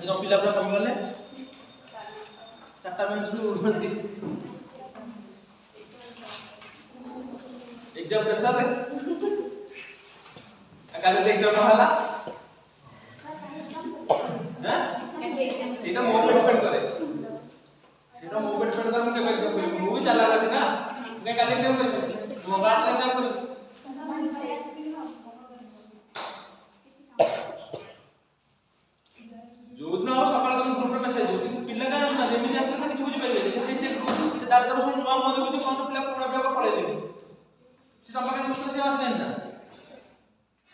जो पिला पूरा कमी गले 4टा मिनट एग्जाम प्रेशर रे काले एग्जाम होला हैं सीधा मो पे डिपेंड करे सीधा मो पे डिपेंड करे के एग्जाम करी मु भी चला अछि ना मैं काले एग्जाम करी मो बात एग्जाम करी जो दिन हम सकाळ तुम ग्रुप में मेसेज हो कि पिल्ला का ना जेमिति आसले तो किछ बुझि परिबे से ग्रुप से दाडे सब नुवा मो देखु कोन पिल्ला पुना पिल्ला को पळै देबे से तम पाके बसले से आसने ना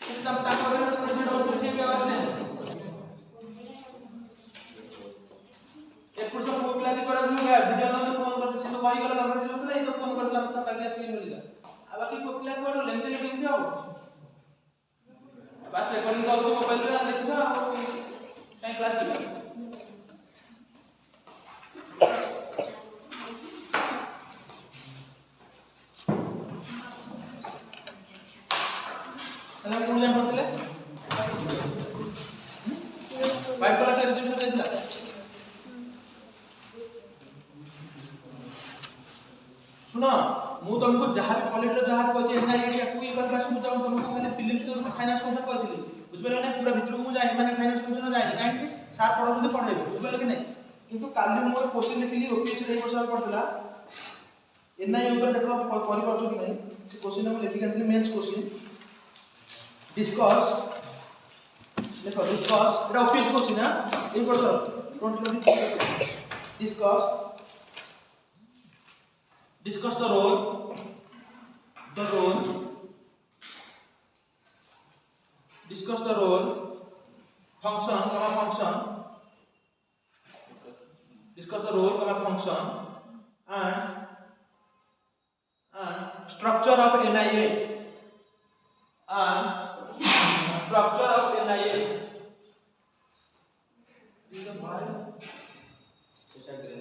से तम ता को बसले से बसले से भी आसने एक पुरुष को पिल्ला से करे नुगा वीडियो न फोन करते से तो भाई गला तम से होतले तो फोन करला सकाळ के आसी मिलिला आ बाकी को पिल्ला को लेमते केमते हो बस रिकॉर्डिंग तो मोबाइल रे देखबा कहीं क्लास चला हम कोन जान पड़तले वाइट कलर के रिजल्ट देला सुनो मु तुमको जहां भी क्वालिटी जहां कहछि एनआईए के कोई कर पास मु जाऊ तुमको खाली फिल्म स्टोर फाइनेंस कंसल्ट करथिली बुझबेला ना पूरा भितर को जाई माने फाइनेंस कंसल्ट जाई काहे सार पढौते पढाइबे बुझबेला कि नै किंतु काली मोर क्वेश्चन देखिली ओपीएससी रे वर्ष पढतला एनआईए ऊपर देखो करि पडछु कि नै से क्वेश्चन हम लिखि गंतले मेंस क्वेश्चन डिस्कस देखो डिस्कस एटा ओपीएससी क्वेश्चन है इन वर्ष 2020 discuss the role discuss the role function discuss the role function and structure of NIA this is the bio society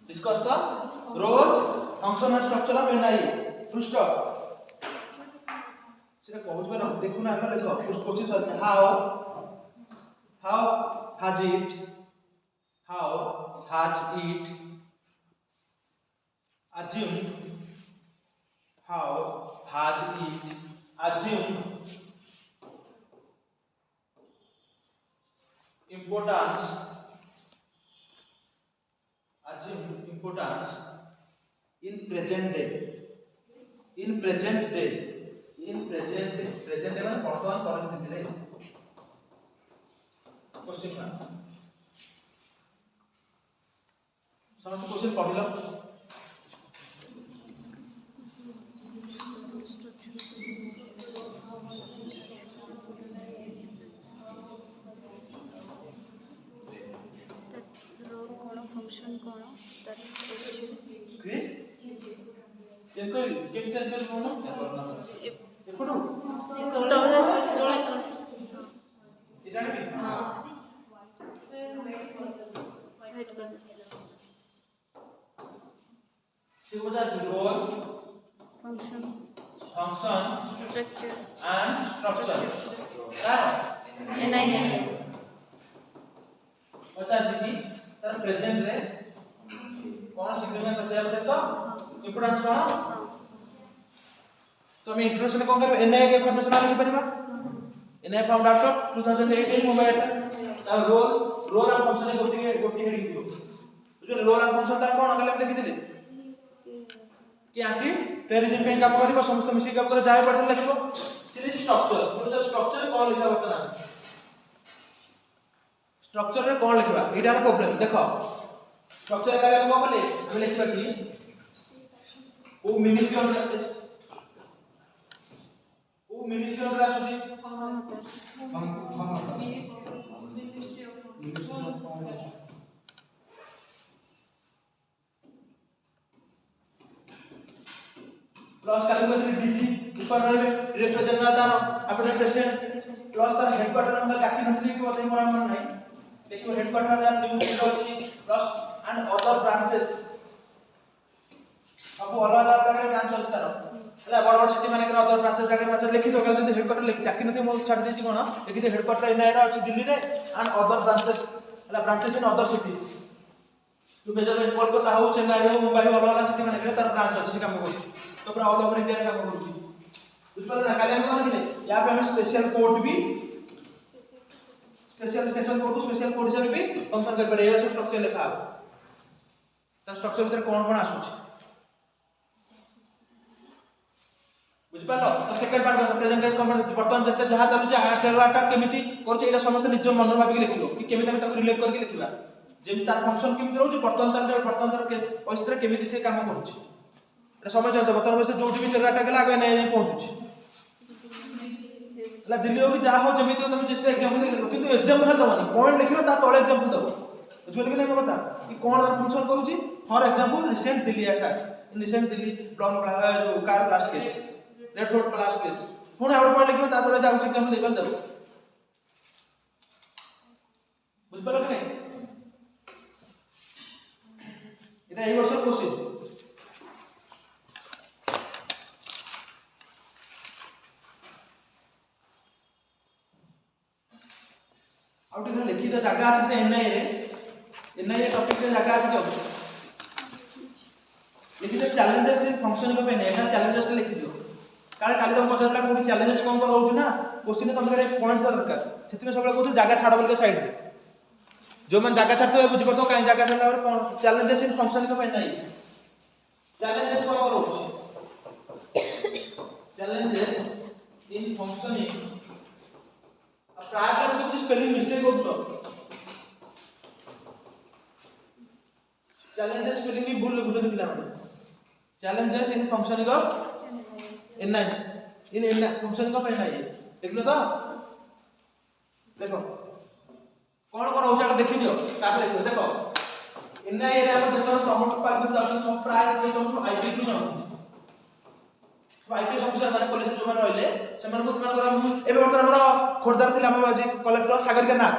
discuss the role function and structure of NIA full stop सेटा कहउछ पर देखु ना आगे देखो question sir how has it assumed importance in present day present day माने वर्तमान परिस्थिति रे क्वेश्चन का समस्त क्वेश्चन पढिलो फंक्शन कोन दैट इज के चेक कर केम चेक कर कोन एपडू तोरा ए जानबी हां वेट कर से हो जा role function structure and structure NIA अच्छा जी तर प्रेजेंट रे कोन सिग्निफिकेंस ଅଛି आप देखो इंपोर्टेंस कोन तो हम इंट्रोडक्शन कोन करबे एनआईए के इंफॉर्मेशन आ लिखि परिबा एनआईए फाउंड आफ्टर 2018 मोबाइल ता रोल एंड फंक्शन गोटी हेडिंग दियो बुझले रोल एंड फंक्शन तार कोन काले लिखि दिले कि एंटी टेररिज्म पे काम करिवो समस्त मिसी काम करे जाय पड़े लिखिबो सिले स्ट्रक्चर मतलब स्ट्रक्चर कोन लिखा बतना स्ट्रक्चर रे कोन लिखबा एटार प्रॉब्लम देखो स्ट्रक्चर काले हम बोले हम लिखबा कि ओ मिनिस्ट्री ऑफ आसुची प्लस काले डीजी ऊपर रहबे डायरेक्टर जनरल तार अपने प्रेसिडेंट प्लस तार हेडक्वार्टर नंबर काकी नथली कि बताई मोर मन नाही देखियो हेडक्वार्टर रे न्यू बिल्ड अछि प्लस एंड अदर ब्रांचेस सब अलग अलग जगह ब्रांच अछि तार ହେଲା ବଡ଼ ବଡ଼ ସିଟି ମାନଙ୍କରେ ଅଦର ବ୍ରାଞ୍ଚ ଜାଗାରେ ଲେଖିଦିଅ କାଲି ଯଦି ହେଡକ୍ୱାର୍ଟର ଡାକି ନଥିବ ମୁଁ ଛାଡ଼ି ଦେଇଛି କ'ଣ ଲେଖିଦିଅ ହେଡକ୍ୱାର୍ଟର ଏନ୍ଆଇର ଅଛି ଦିଲ୍ଲୀରେ ଆଣ୍ଡ ଅଦର ବ୍ରାଞ୍ଚେସ୍ ହେଲା ବ୍ରାଞ୍ଚେସ୍ ଇନ୍ ଅଦର ସିଟିଜ୍ ତୁ ବେଜର କୋଲକାତା ହଉ ଚେନ୍ନାଇ ହଉ ମୁମ୍ବାଇ ହଉ ଅଲଗା ସିଟି ମାନଙ୍କରେ ତାର ବ୍ରାଞ୍ଚ ଅଛି ସେ କାମ କରୁଛି ତ ପୁରା ଅଲ୍ ଓଭର ଇଣ୍ଡିଆରେ କାମ କରୁଛି ବୁଝିପାରିଲେ ନା କାଲି ଆମେ କ'ଣ ଦେଖିଲେ ୟା ପାଇଁ ଆମେ ସ୍ପେଶିଆଲ କୋଡ୍ ବି स्पेशल सेशन कोड को स्पेशल कोड से भी फंक्शन कर पारे ये सब स्ट्रक्चर लिखा है ता स्ट्रक्चर भीतर कोन आसुछ बुझ पालो तो सेकंड पार्ट का प्रेजेंटेशन कंपोनेंट बर्तन जते जहा चलु जे टेलरटा केमिति करछ एटा समस्त निज मन भाबी लिखिलो कि केमिति हम ताको रिलेट करके लिखिबा जेम तार फंक्शन केमिति रहउछ बर्तन तार परिस्थिति केमिति से काम करूछ एटा समय चलछ बर्तन परिस्थिति जोटी भी टेलरटा गेला आगे नै पहुंचुछ ला दिल्ली हो कि जहा हो जमिति हो तुम जितने एग्जांपल लिखो किंतु एग्जांपल दबनी पॉइंट लिखिबा ता तळे एग्जांपल दबो बुझिबे कि नै mo कथा कि कोन तार फंक्शन करूची for example recent Delhi attack in recent Delhi bomb जो car blast case red road blast case पुणी आउट पॉइंट लिखिबा ता तळे जाउची एग्जांपल देबल दबो बुझ पालो कि नै एटा एई वर्ष क्वेश्चन आउट इधर लिखित जगह अछि से एनआईए टॉपिक रे जगह अछि जो लिखित challenges in functioning of NIA ना चैलेंजेस लिखि दियो काले काली तुम पछातला कोठी चैलेंजेस कोन को रहउछ ना क्वेश्चन तुम करे पॉइंट दरकार सेति में सबले कहू जगह छाड़ बोल के साइड रे जो मन जगह छाड़तो बुझ पड़तो काई जगह छाड़ला पर challenges in functioning of NIA challenges कोन को रहउछ चैलेंजेस इन फंक्शनिंग प्राय लोग कुछ स्पेलिंग मिस्टेक करछो चैलेंजेस स्पेलिंग भी भूल लिखुछन पिला माने challenges in functioning of NIA in NIA functioning of NIA देखलो तो देखो कोन कोन होचा देखि दियो ताके देखो देखो एनआई रे हम देखो प्रमोट पार्टिसिपेट ऑप्शन सब प्राय देखो आईपी टू जानो आईपीएस ऑफिसर माने पुलिस जो माने रहले सेमान को तुमान करा एबे वर्तमान हमर खोरदार थिला हम बाजी कलेक्टर सागरिका नाथ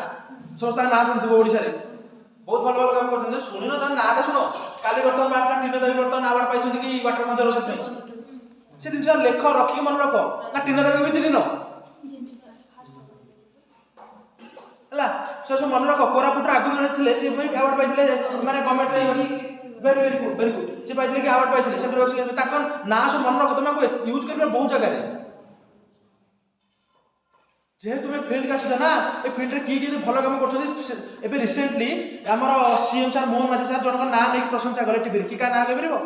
संस्था ना सुनथिबो ओडिसा रे बहुत भल भल काम करछन सुनिनो त नाटा सुनो काली वर्तमान बाटला टिनो देवी वर्तमान अवार्ड पाइछन कि वाटर कंजर्वेशन पे से दिन लेख रखी मन रखो ना टिनो देवी भी चिनिनो हला से सब मन रखो कोरापुट आगु जने थिले से भी अवार्ड पाइथिले माने गवर्नमेंट वेरी गुड से पाइथिले कि अवार्ड पाइथिले से प्रोडक्शन ताकन ना सब मन रखो तुम को यूज करबे बहुत जगह रे जे तुम फील्ड का सुधा ना ए फील्ड रे की जे भलो काम करछथि एबे रिसेंटली हमर सीएम सर मोहन माझी सर जनक ना नै प्रशंसा करे टीवी रे की का ना कहबो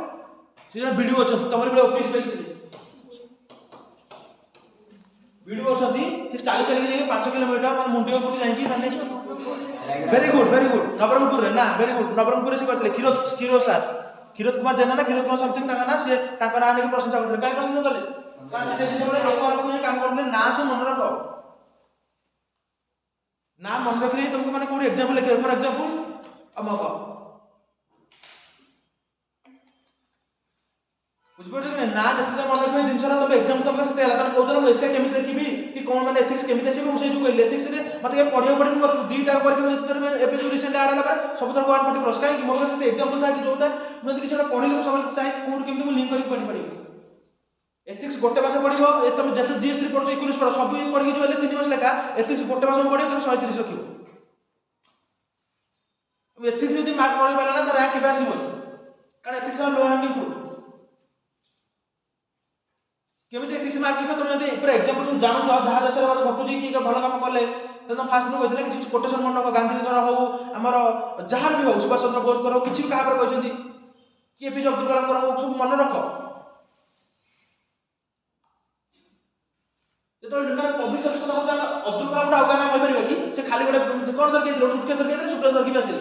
से वीडियो अछि तमर बेले ऑफिस पे वीडियो अछि से चाली चाली के 5 किलोमीटर मन मुंडी ऊपर जाई की माने वेरी गुड नवरंगपुर रे ना वेरी गुड नवरंगपुर से करथले किरो सर किरोत कुमार जेना ना किरोत कुमार समथिंग ताका ना से ताका ना नै प्रशंसा करथले काई प्रशंसा करले कारण से जे लोक को काम करले ना से मन रखो ना मन रखले तुमको माने कोई एग्जांपल लिखे फॉर एग्जांपल अमक बुझबो कि ना जति मन रखले जिनसरा तुम एग्जांपल तुमका सते हला तन कहउछन एसे केमिति लिखिबी कि कोन माने एथिक्स केमिति आसीबो से जो कहले एथिक्स रे मते के पढियो पढिन मोर दुईटा पर के जतर में एबे जो रिसेंट ऐड हला पर सब तरह 140 प्लस काई कि मोर सते एग्जांपल था कि जोता मैं किछ पढिले सब चाहे कोड केमिति मु लिंक करके पढि परिबो एथिक्स गोटे मास पढिबो ए तुम जते जीएस3 पढो 19 पढो सब पढि जो 3 मास लेखा एथिक्स गोटे मास पढिबो तुम 130 रखिबो एथिक्स जे मार्क पढि पाला ना त रैंक केबे आसीबो कारण एथिक्स लो हैंगिंग फ्रूट केमिति एथिक्स मार्क लिखो तुम जदि पूरा एग्जांपल तुम जानो जहा देश रे घटु जी कि भलो काम करले तो फास्ट में कहथिले किछ कोटेशन मन रखो गांधी कर हो हमर जहार भी हो सुभाष चंद्र बोस कर किछ भी कहा पर कहछथि कि एपीजे अब्दुल कलाम कर हो सब मन रखो तो पब्लिक सर्विस को अब्दुल कलाम रा गाना कहि परिबा कि से खाली गोटे कोन दर के सुटकेस दर के आसिले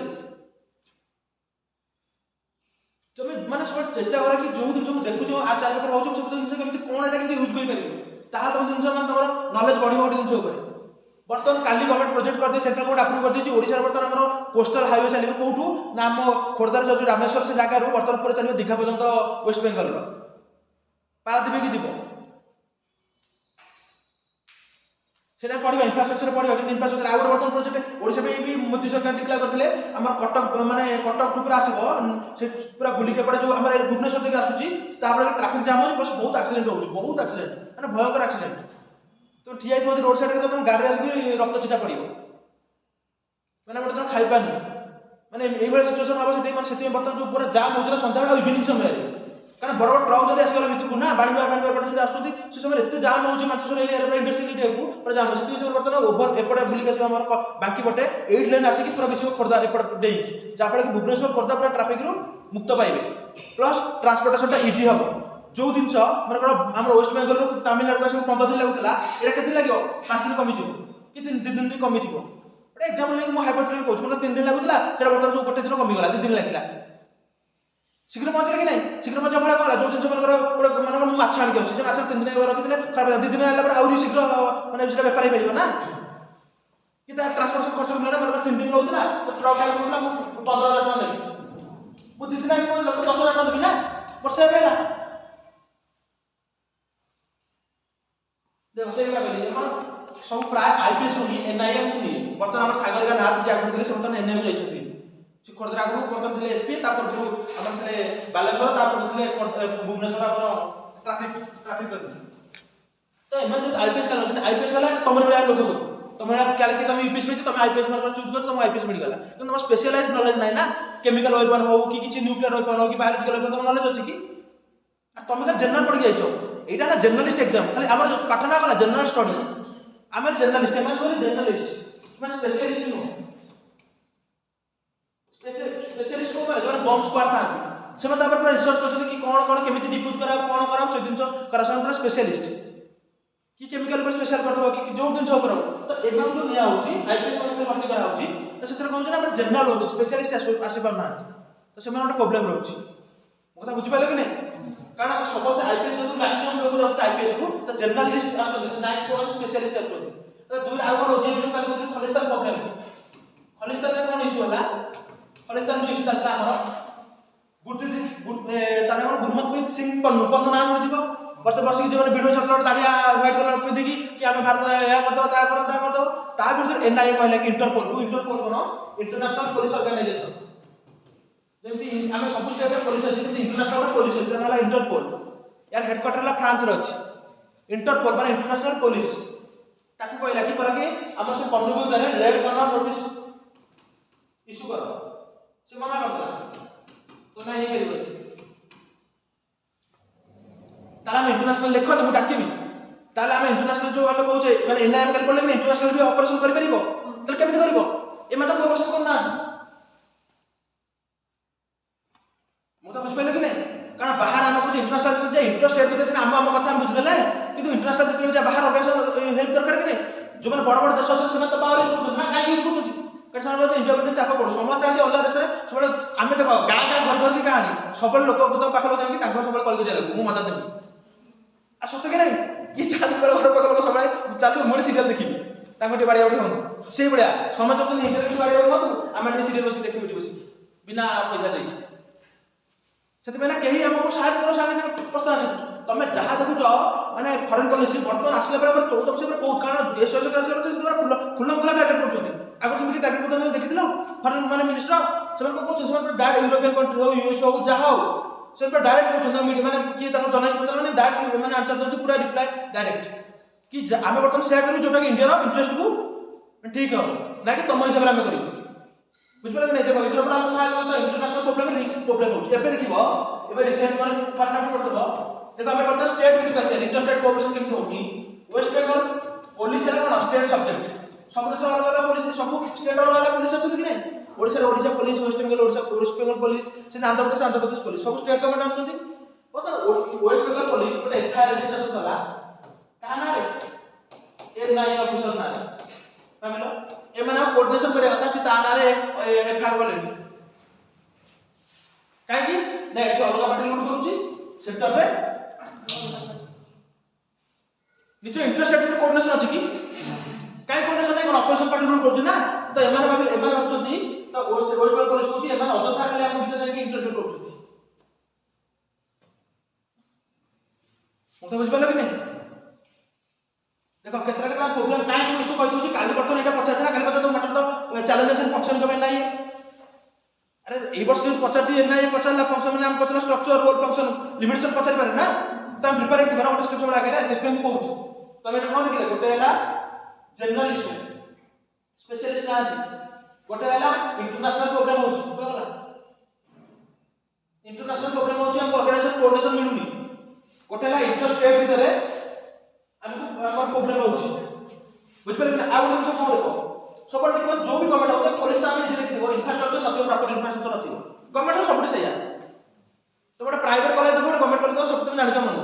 तुम माने सब चेष्टा करा कि जो दिन सब देखु आ चार पेपर होछ सब दिन केमिति कोन एटा केमिति यूज करि परिबो ताहा तुम दिन मान तमरो नॉलेज बढ़ी बढ़ी दिन ऊपर बर्तन काली गवर्नमेंट प्रोजेक्ट कर दे सेंट्रल गवर्नमेंट अप्रूव कर देछि ओडिसा बर्तन हमरो कोस्टल हाईवे चलिबो कोठू ना हम खोरदार जो रामेश्वर से जगह रो बर्तन पूरा चलिबो दीघा पर्यंत वेस्ट बेंगल रो पारादीप की जीवो সেটা পড়িবা ইনফ্রাস্ট্রাকচর পড়িবা কিন্তু ইনফ্রাস্ট্রাকচর ଆଉ ଗୋଟେ ବର୍ତ୍ତମାନ ପ୍ରୋଜେକ୍ଟ ଓଡ଼ିଶା ପାଇଁ ବି ମୋଦି ସରକାର ଡିକ୍ଲେୟାର କରିଥିଲେ ଆମର କଟକ ମାନେ କଟକ ପୁରା ଆସିବ ସେ ପୁରା ବୁଲିକି ଏପଟେ ଯୋଉ ଆମର ଭୁବନେଶ୍ୱର ଦେଇକି ଆସୁଛି ତାପରେ ଟ୍ରାଫିକ ଜାମ୍ ହେଉଛି ପ୍ଲସ୍ ବହୁତ ଆକ୍ସିଡେଣ୍ଟ ହେଉଛି ବହୁତ ଆକ୍ସିଡେଣ୍ଟ ମାନେ ଭୟଙ୍କର ଆକ୍ସିଡେଣ୍ଟ ତ ଠିଆ ହେଇଥିବ ରୋଡ ସାଇଡରେ ତମ ଗାଡ଼ିରେ ଆସିକି ରକ୍ତ ଛିଟା ପଡ଼ିବ ମାନେ ଗୋଟେ ତମ ଖାଇପାରୁନି ମାନେ এইଭଳି ସିଚୁଏସନ ହବ ସେଠି ମାନେ ସେଥିପାଇଁ ବର୍ତ୍ତମାନ ଯୋଉ ପୁରା ଜାମ୍ ହେଉଛି ନା ସନ୍ଧ୍ୟାବେଳେ ଆଉ ଇଭିନିଂ ସମୟରେ କାରଣ ବଡ଼ ବଡ଼ ଟ୍ରକ୍ ଯଦି ଆସିଗଲା ଭିତରକୁ ନା ବାଣିବା ପଟେ ଯଦି ଆସୁଛନ୍ତି ସେ ସମୟରେ ଏତେ ଜାମ୍ ହେଉଛି ମାଛେଶ୍ୱର ଏରିଆରେ ପୁରା ଇଣ୍ଡଷ୍ଟ୍ରିଆଲ ଏରିଆକୁ ପୁରା ଜାମ୍ ସେଥିପାଇଁ ସେମାନେ ବର୍ତ୍ତମାନ ଓଭର ଏପଟେ ବୁଲିକି ଆସିବ ଆମର ବାଙ୍କି ପଟେ 8 ଲେନ୍ ଆସିକି ପୁରା ମିଶିବ ଖୋର୍ଦ୍ଧା ଏପଟେ ଡେଇଁକି ଯାହାଫଳରେ କି ଭୁବନେଶ୍ୱର ଖୋର୍ଦ୍ଧା ପୁରା ଟ୍ରାଫିକରୁ ମୁକ୍ତ ପାଇବେ ପ୍ଲସ୍ ଟ୍ରାନ୍ସପୋର୍ଟେସନଟା ଇଜି ହେବ ଯୋଉ ଜିନିଷ ମନେକର ଆମର ୱେଷ୍ଟ ବେଙ୍ଗଲରୁ ତାମିଲନାଡୁକୁ ଆସିବାକୁ 15 ଦିନ ଲାଗୁଥିଲା ଏଇଟା କେତେ ଲାଗିବ 5 ଦିନ କମିଯିବ କି 2 ଦିନ କମିଯିବ ଗୋଟେ ଏକ୍ସାମ୍ପଲ ନେଇକି ମୁଁ ହାଇପୋଥେଟିକାଲ କହୁଛି ମନେକର 3 ଦିନ ଲାଗୁଥିଲା ସେଟା ବର୍ତ୍ତମାନ ସବୁ ଗୋଟେ ଦିନ କମିଗଲା 2 ଦିନ ଲାଗିଲା ଶୀଘ୍ର ପହଞ୍ଚିଲେ କି ନାହିଁ ଶୀଘ୍ର ପହଞ୍ଚିବା ଫଳରେ କ'ଣ ଯୋଉ ଜିନିଷ ମନେକର ମୁଁ ମାଛ ଆଣିକି ଆସୁଛି ସେ ମାଛ 3 ଦିନ ରଖିଥିଲେ ଖରାପ 2 ଦିନ ହେଲା ପରେ ଆହୁରି ଶୀଘ୍ର ମାନେ ସେଟା ବେପାର ହେଇପାରିବ ନା କି ତା ଟ୍ରାନ୍ସପୋର୍ଟେସନ ଖର୍ଚ୍ଚ ମିଳିଲା ନା ମନେକର 3 ଦିନ ନେଉଥିଲା ତ ଟ୍ରକ୍ ଗାଡ଼ି ନେଉଥିଲା ମୁଁ 15,000 ଟଙ୍କା ନେବି ମୁଁ 2 ଦିନ ଆସିକି ପହଞ୍ଚିଲା 10,000 ଟଙ୍କା ଦେବି ନା ବର୍ଷେ ଏବେ ହେଲା ଦେଖ ସେଇଟା କହିଲି ଆମର ସବୁ ପ୍ରାୟ ଆଇପିଏସ୍ ରୁ ହିଁ ଏନ୍ଆଇଏମ୍ କୁ ନିଏ ବର୍ତ୍ତମାନ ଆମର ସାଗରିକା ନାଥ ଯିଏ ଆଗରୁ ଥିଲେ ସେ ବର୍ତ୍ତମାନ ଏନ୍ଆଇଏମ୍ ଯାଇଛନ୍ତି ସେ ଖୋର୍ଦ୍ଧା ଆଗରୁ ବର୍ତ୍ତମାନ ଥିଲେ ଏସ୍ପି ତାପରଠୁ ଆମର ଥିଲେ ବାଲେଶ୍ୱର ତାପରେ ଥିଲେ ଭୁବନେଶ୍ୱର ଆମର ଟ୍ରାଫିକ କରିଥିଲେ ତ ଏମାନେ ଯଦି ଆଇପିଏସ୍ କାଲି ଅଛନ୍ତି ଆଇପିଏସ୍ ହେଲା ତମର ଭଳିଆ ଲୋକ ସବୁ ତମ ଭଳିଆ କାଲି ତମେ ୟୁପିଏସ୍ ପାଇଛ ତମେ ଆଇପିଏସ୍ ମାନଙ୍କର ଚୁଜ୍ କରୁଛ ତମ ଆଇପିଏସ୍ ମିଳିଗଲା କିନ୍ତୁ ତମ ସ୍ପେଶାଲାଇଜ୍ ନଲେଜ ନାହିଁ ନା କେମିକାଲ ୱେପନ୍ ହଉ କି କିଛି ନ୍ୟୁକ୍ଲିୟର ୱେପନ୍ ହଉ କି ବାୟୋଲୋଜିକାଲ ୱେପନ୍ ତମ ନଲେଜ ଅଛି କି ତମେ ତ ଜେନେରାଲ ପଢିକି ଯାଇଛ এইটা না জেনারেলিস্ট এক্সাম খালি আমার পাঠ না কলা জেনারেল স্টডি আমার জেনারেলিস্ট এমন সব জেনারেলিস্ট মানে স্পেশালিস্ট নো স্পেশালিস্ট কো মানে যারা বম্ব স্কোয়াড থাকি সেমানে তারপর পুরো রিসার্চ করছেন কি কোন কোন কেমিতি ডিফ্यूज করা কোন করা সেই জিনিস করা সব পুরো স্পেশালিস্ট কি কেমিক্যাল উপর স্পেশাল করব কি যে জিনিস উপর তো এমাম जो নিয়া হউছি আইপিএস মানে ভর্তি করা হউছি তো সেতরে কোন যে আমরা জেনারেল হউছি স্পেশালিস্ট আসি পার না তো সেমানে একটা প্রবলেম রହୁଛି কথা বুঝি পাইলে কি নাই কারণ সমস্ত আইপিএস যদি ম্যাক্সিমাম লোক যাচ্ছে আইপিএস কু তো জেনারেলিস্ট আসছে নাই কোন স্পেশালিস্ট আসছে তো দুই আর কোন যে ভিডিও কাল যদি খলিস্তান প্রবলেম খলিস্তানের কোন ইস্যু হলা খলিস্তান जो ইস্যু চালতা আমার গুরপ্রীত তানে কোন গুরমতপ্রীত সিং পন্ন নাম হইতিব বর্তমান বসিকি যে ভিডিও ছাত্র দাঁড়িয়া হোয়াইট কলর পিঁধিকি কি আমি ভারত এয়া করদো তা করদো তা বিরুদ্ধে এনআইএ কহিলা কি ইন্টারপোল কোন ইন্টারন্যাশনাল পুলিশ অর্গানাইজেশন যেমতি আমি সব স্টেটের পুলিশ আছে সেমতি ইন্টারন্যাশনাল পুলিশ আছে তাহলে ইন্টারপোল यार हेडक्वार्टर ला फ्रांस रे अछि इंटरपोल माने इंटरनेशनल पुलिस ताकू कहला कि करा कि हमर से पन्नुगु दारे रेड कॉर्नर नोटिस इशू कर से मना करला तो नहीं करियो ताला हम इंटरनेशनल लेखन मु डाकिबी ताला हम इंटरनेशनल जो हम कहउचे माने एनआईएम कल पड़ले कि इंटरनेशनल भी ऑपरेशन करि परिबो तले केमिति करिवो ए मत ऑपरेशन करना मु तो बुझ पाइले कि नहीं कारण बाहर आम कुछ इंटरनेशनल जे इंटरस्टेट विदेश आम आम कथा बुझदेले किंतु इंटरनेशनल जो बाहर ऑर्गेनाइजेशन हेल्प दरकार कि नहीं जो मैंने बड़ बड़ देश अच्छे तो पावर यूज करते ना कहीं यूज करते कारण से इंडिया प्रति चाप पड़ो समस्त चाहते अलग देश में सब आम देख गाँ गाँ घर घर की कहानी सब लोक तो पाख लोग जाएंगे सब कल जाए मुझे मजा देवी आ सत्य कि नहीं कि चाहते घर पाख लोग सब चलो मुझे सीरियल देखी बाड़िया बाड़ी हूँ से भाया समय चाहते इंटरनेट बाड़िया बाड़ी हूँ आम सीरियल बस देखी बस बिना पैसा देख से कहीं आमको साहय कर सागे सागे प्रस्ताव तुम जहाँ देखुच माने फरेन पॉलिसी बर्तमान आसला पर 14 वर्ष पर बहुत कारण देश सरकार आसला पर खुल्ला खुला टार्गेट करछथि आगर से टार्गेट करते देखिथिलो फरेन माने मिनिस्टर से को डायरेक्ट यूरोपियन कंट्री हो यूएस हो जहाँ हो से डायरेक्ट कहछन मीडिया माने कि जर्नलिस्ट पछन माने डायरेक्ट माने आंसर दउछ पूरा रिप्लाई डायरेक्ट कि आमे बर्तमान सेया करू जोटा कि इंडिया रो इंटरेस्ट को ठीक हो ना कि तुम हिसाब रे आमे करू बुझिपारे नहीं देखो इधर पर हम सहायता करते इंटरनेशनल प्रॉब्लम रिस्क प्रॉब्लम हो एबे देखिबो एबे रिसेंट माने फॉर एग्जांपल करतबो देखो हमें पता स्टेट विथ कैसे इंटरस्टेट कोऑपरेशन केमति होनी वेस्ट बंगाल पुलिस है कोन स्टेट सब्जेक्ट सब देश अलग अलग पुलिस सब स्टेट अलग अलग पुलिस अछि कि नहीं ओडिसा ओडिसा पुलिस वेस्ट बंगाल पुलिस से आंध्र प्रदेश पुलिस सब स्टेट गवर्नमेंट आछथि पता वेस्ट बंगाल पुलिस पर एफआईआर रजिस्ट्रेशन कला काना रे ए नाई ऑफिसर ना पामिलो ए माने कोऑर्डिनेशन करे कथा से ताना रे एफआईआर बोलेनी काहे कि ना एठी अलग पार्टी लूट करूची सेक्टर रे निज इंटरस्टेट में कोऑर्डिनेशन अछि कि काहे कोऑर्डिनेशन नै कोन ऑपरेशन पार्टी रूल करछि ना तो एमाने होचथि तो वेस्ट बंगाल पुलिस होछि एमाने अदथा खाली हम भीतर जाके इंटरव्यू करछथि मत बुझ पालो कि नहीं देखो केतरा केतरा प्रॉब्लम काहे अरे এই বর্ষ যদি পচারছি এনআই পচারলা ফাংশন মানে আমি পচারলা স্ট্রাকচার রোল ফাংশন লিমিটেশন পচারি পারে না তো আমি প্রিপেয়ার ହେଇଥିବ ନା ଗୋଟେ ସ୍ଟେପ୍ ସବୁ ଆଗରେ ସେଥିପାଇଁ ମୁଁ କହୁଛି ତମେ ଏଟା କଣ ଦେଖିଲେ ଗୋଟେ ହେଲା ଜେନେରାଲ ଇସ୍ୟୁ ସ୍ପେଶାଲିଷ୍ଟ ନାହାନ୍ତି ଗୋଟେ ହେଲା ଇଣ୍ଟରନ୍ୟାସନାଲ ପ୍ରୋଗ୍ରାମ ହଉଛି ବୁଝିଗଲା ଇଣ୍ଟରନ୍ୟାସନାଲ ପ୍ରୋଗ୍ରାମ ହଉଛି ଆମକୁ ଅର୍ଗାନାଇଜେସନ କୋଅର୍ଡିନେସନ ମିଳୁନି ଗୋଟେ ହେଲା ଇଣ୍ଟର ଷ୍ଟେଟ୍ ଭିତରେ ଆମକୁ ଆମର ପ୍ରୋବ୍ଲେମ ହଉଛି ବୁଝିପାରିଲେ ନା ଆଉ ଗୋଟେ ଜିନିଷ କଣ ଦେଖ ସବୁବେଳେ ଦେଖିବ ଯୋଉ ବି ଗଭର୍ଣ୍ଣମେଣ୍ଟ ହଉ ପୋଲିସ ଆମେ ନିଜେ ଦେଖିଥିବ ଇନଫ୍ରାଷ୍ଟ୍ରକ୍ଚର ନଥିବ ପ୍ରପର ଇନଫ୍ରାଷ୍ଟ୍ରକ୍ଚର ନଥିବ ଗଭର୍ଣ୍ଣମେଣ୍ଟର ସବୁଠି ସେଇଆ ତ ଗୋଟେ ପ୍ରାଇଭେଟ କଲେଜ ଦେବ ଗୋଟେ ଗଭର୍ଣ୍ଣମେଣ୍ଟ କଲେଜ ଦେବ ସବୁ ତମେ ଜାଣିଛ ମନ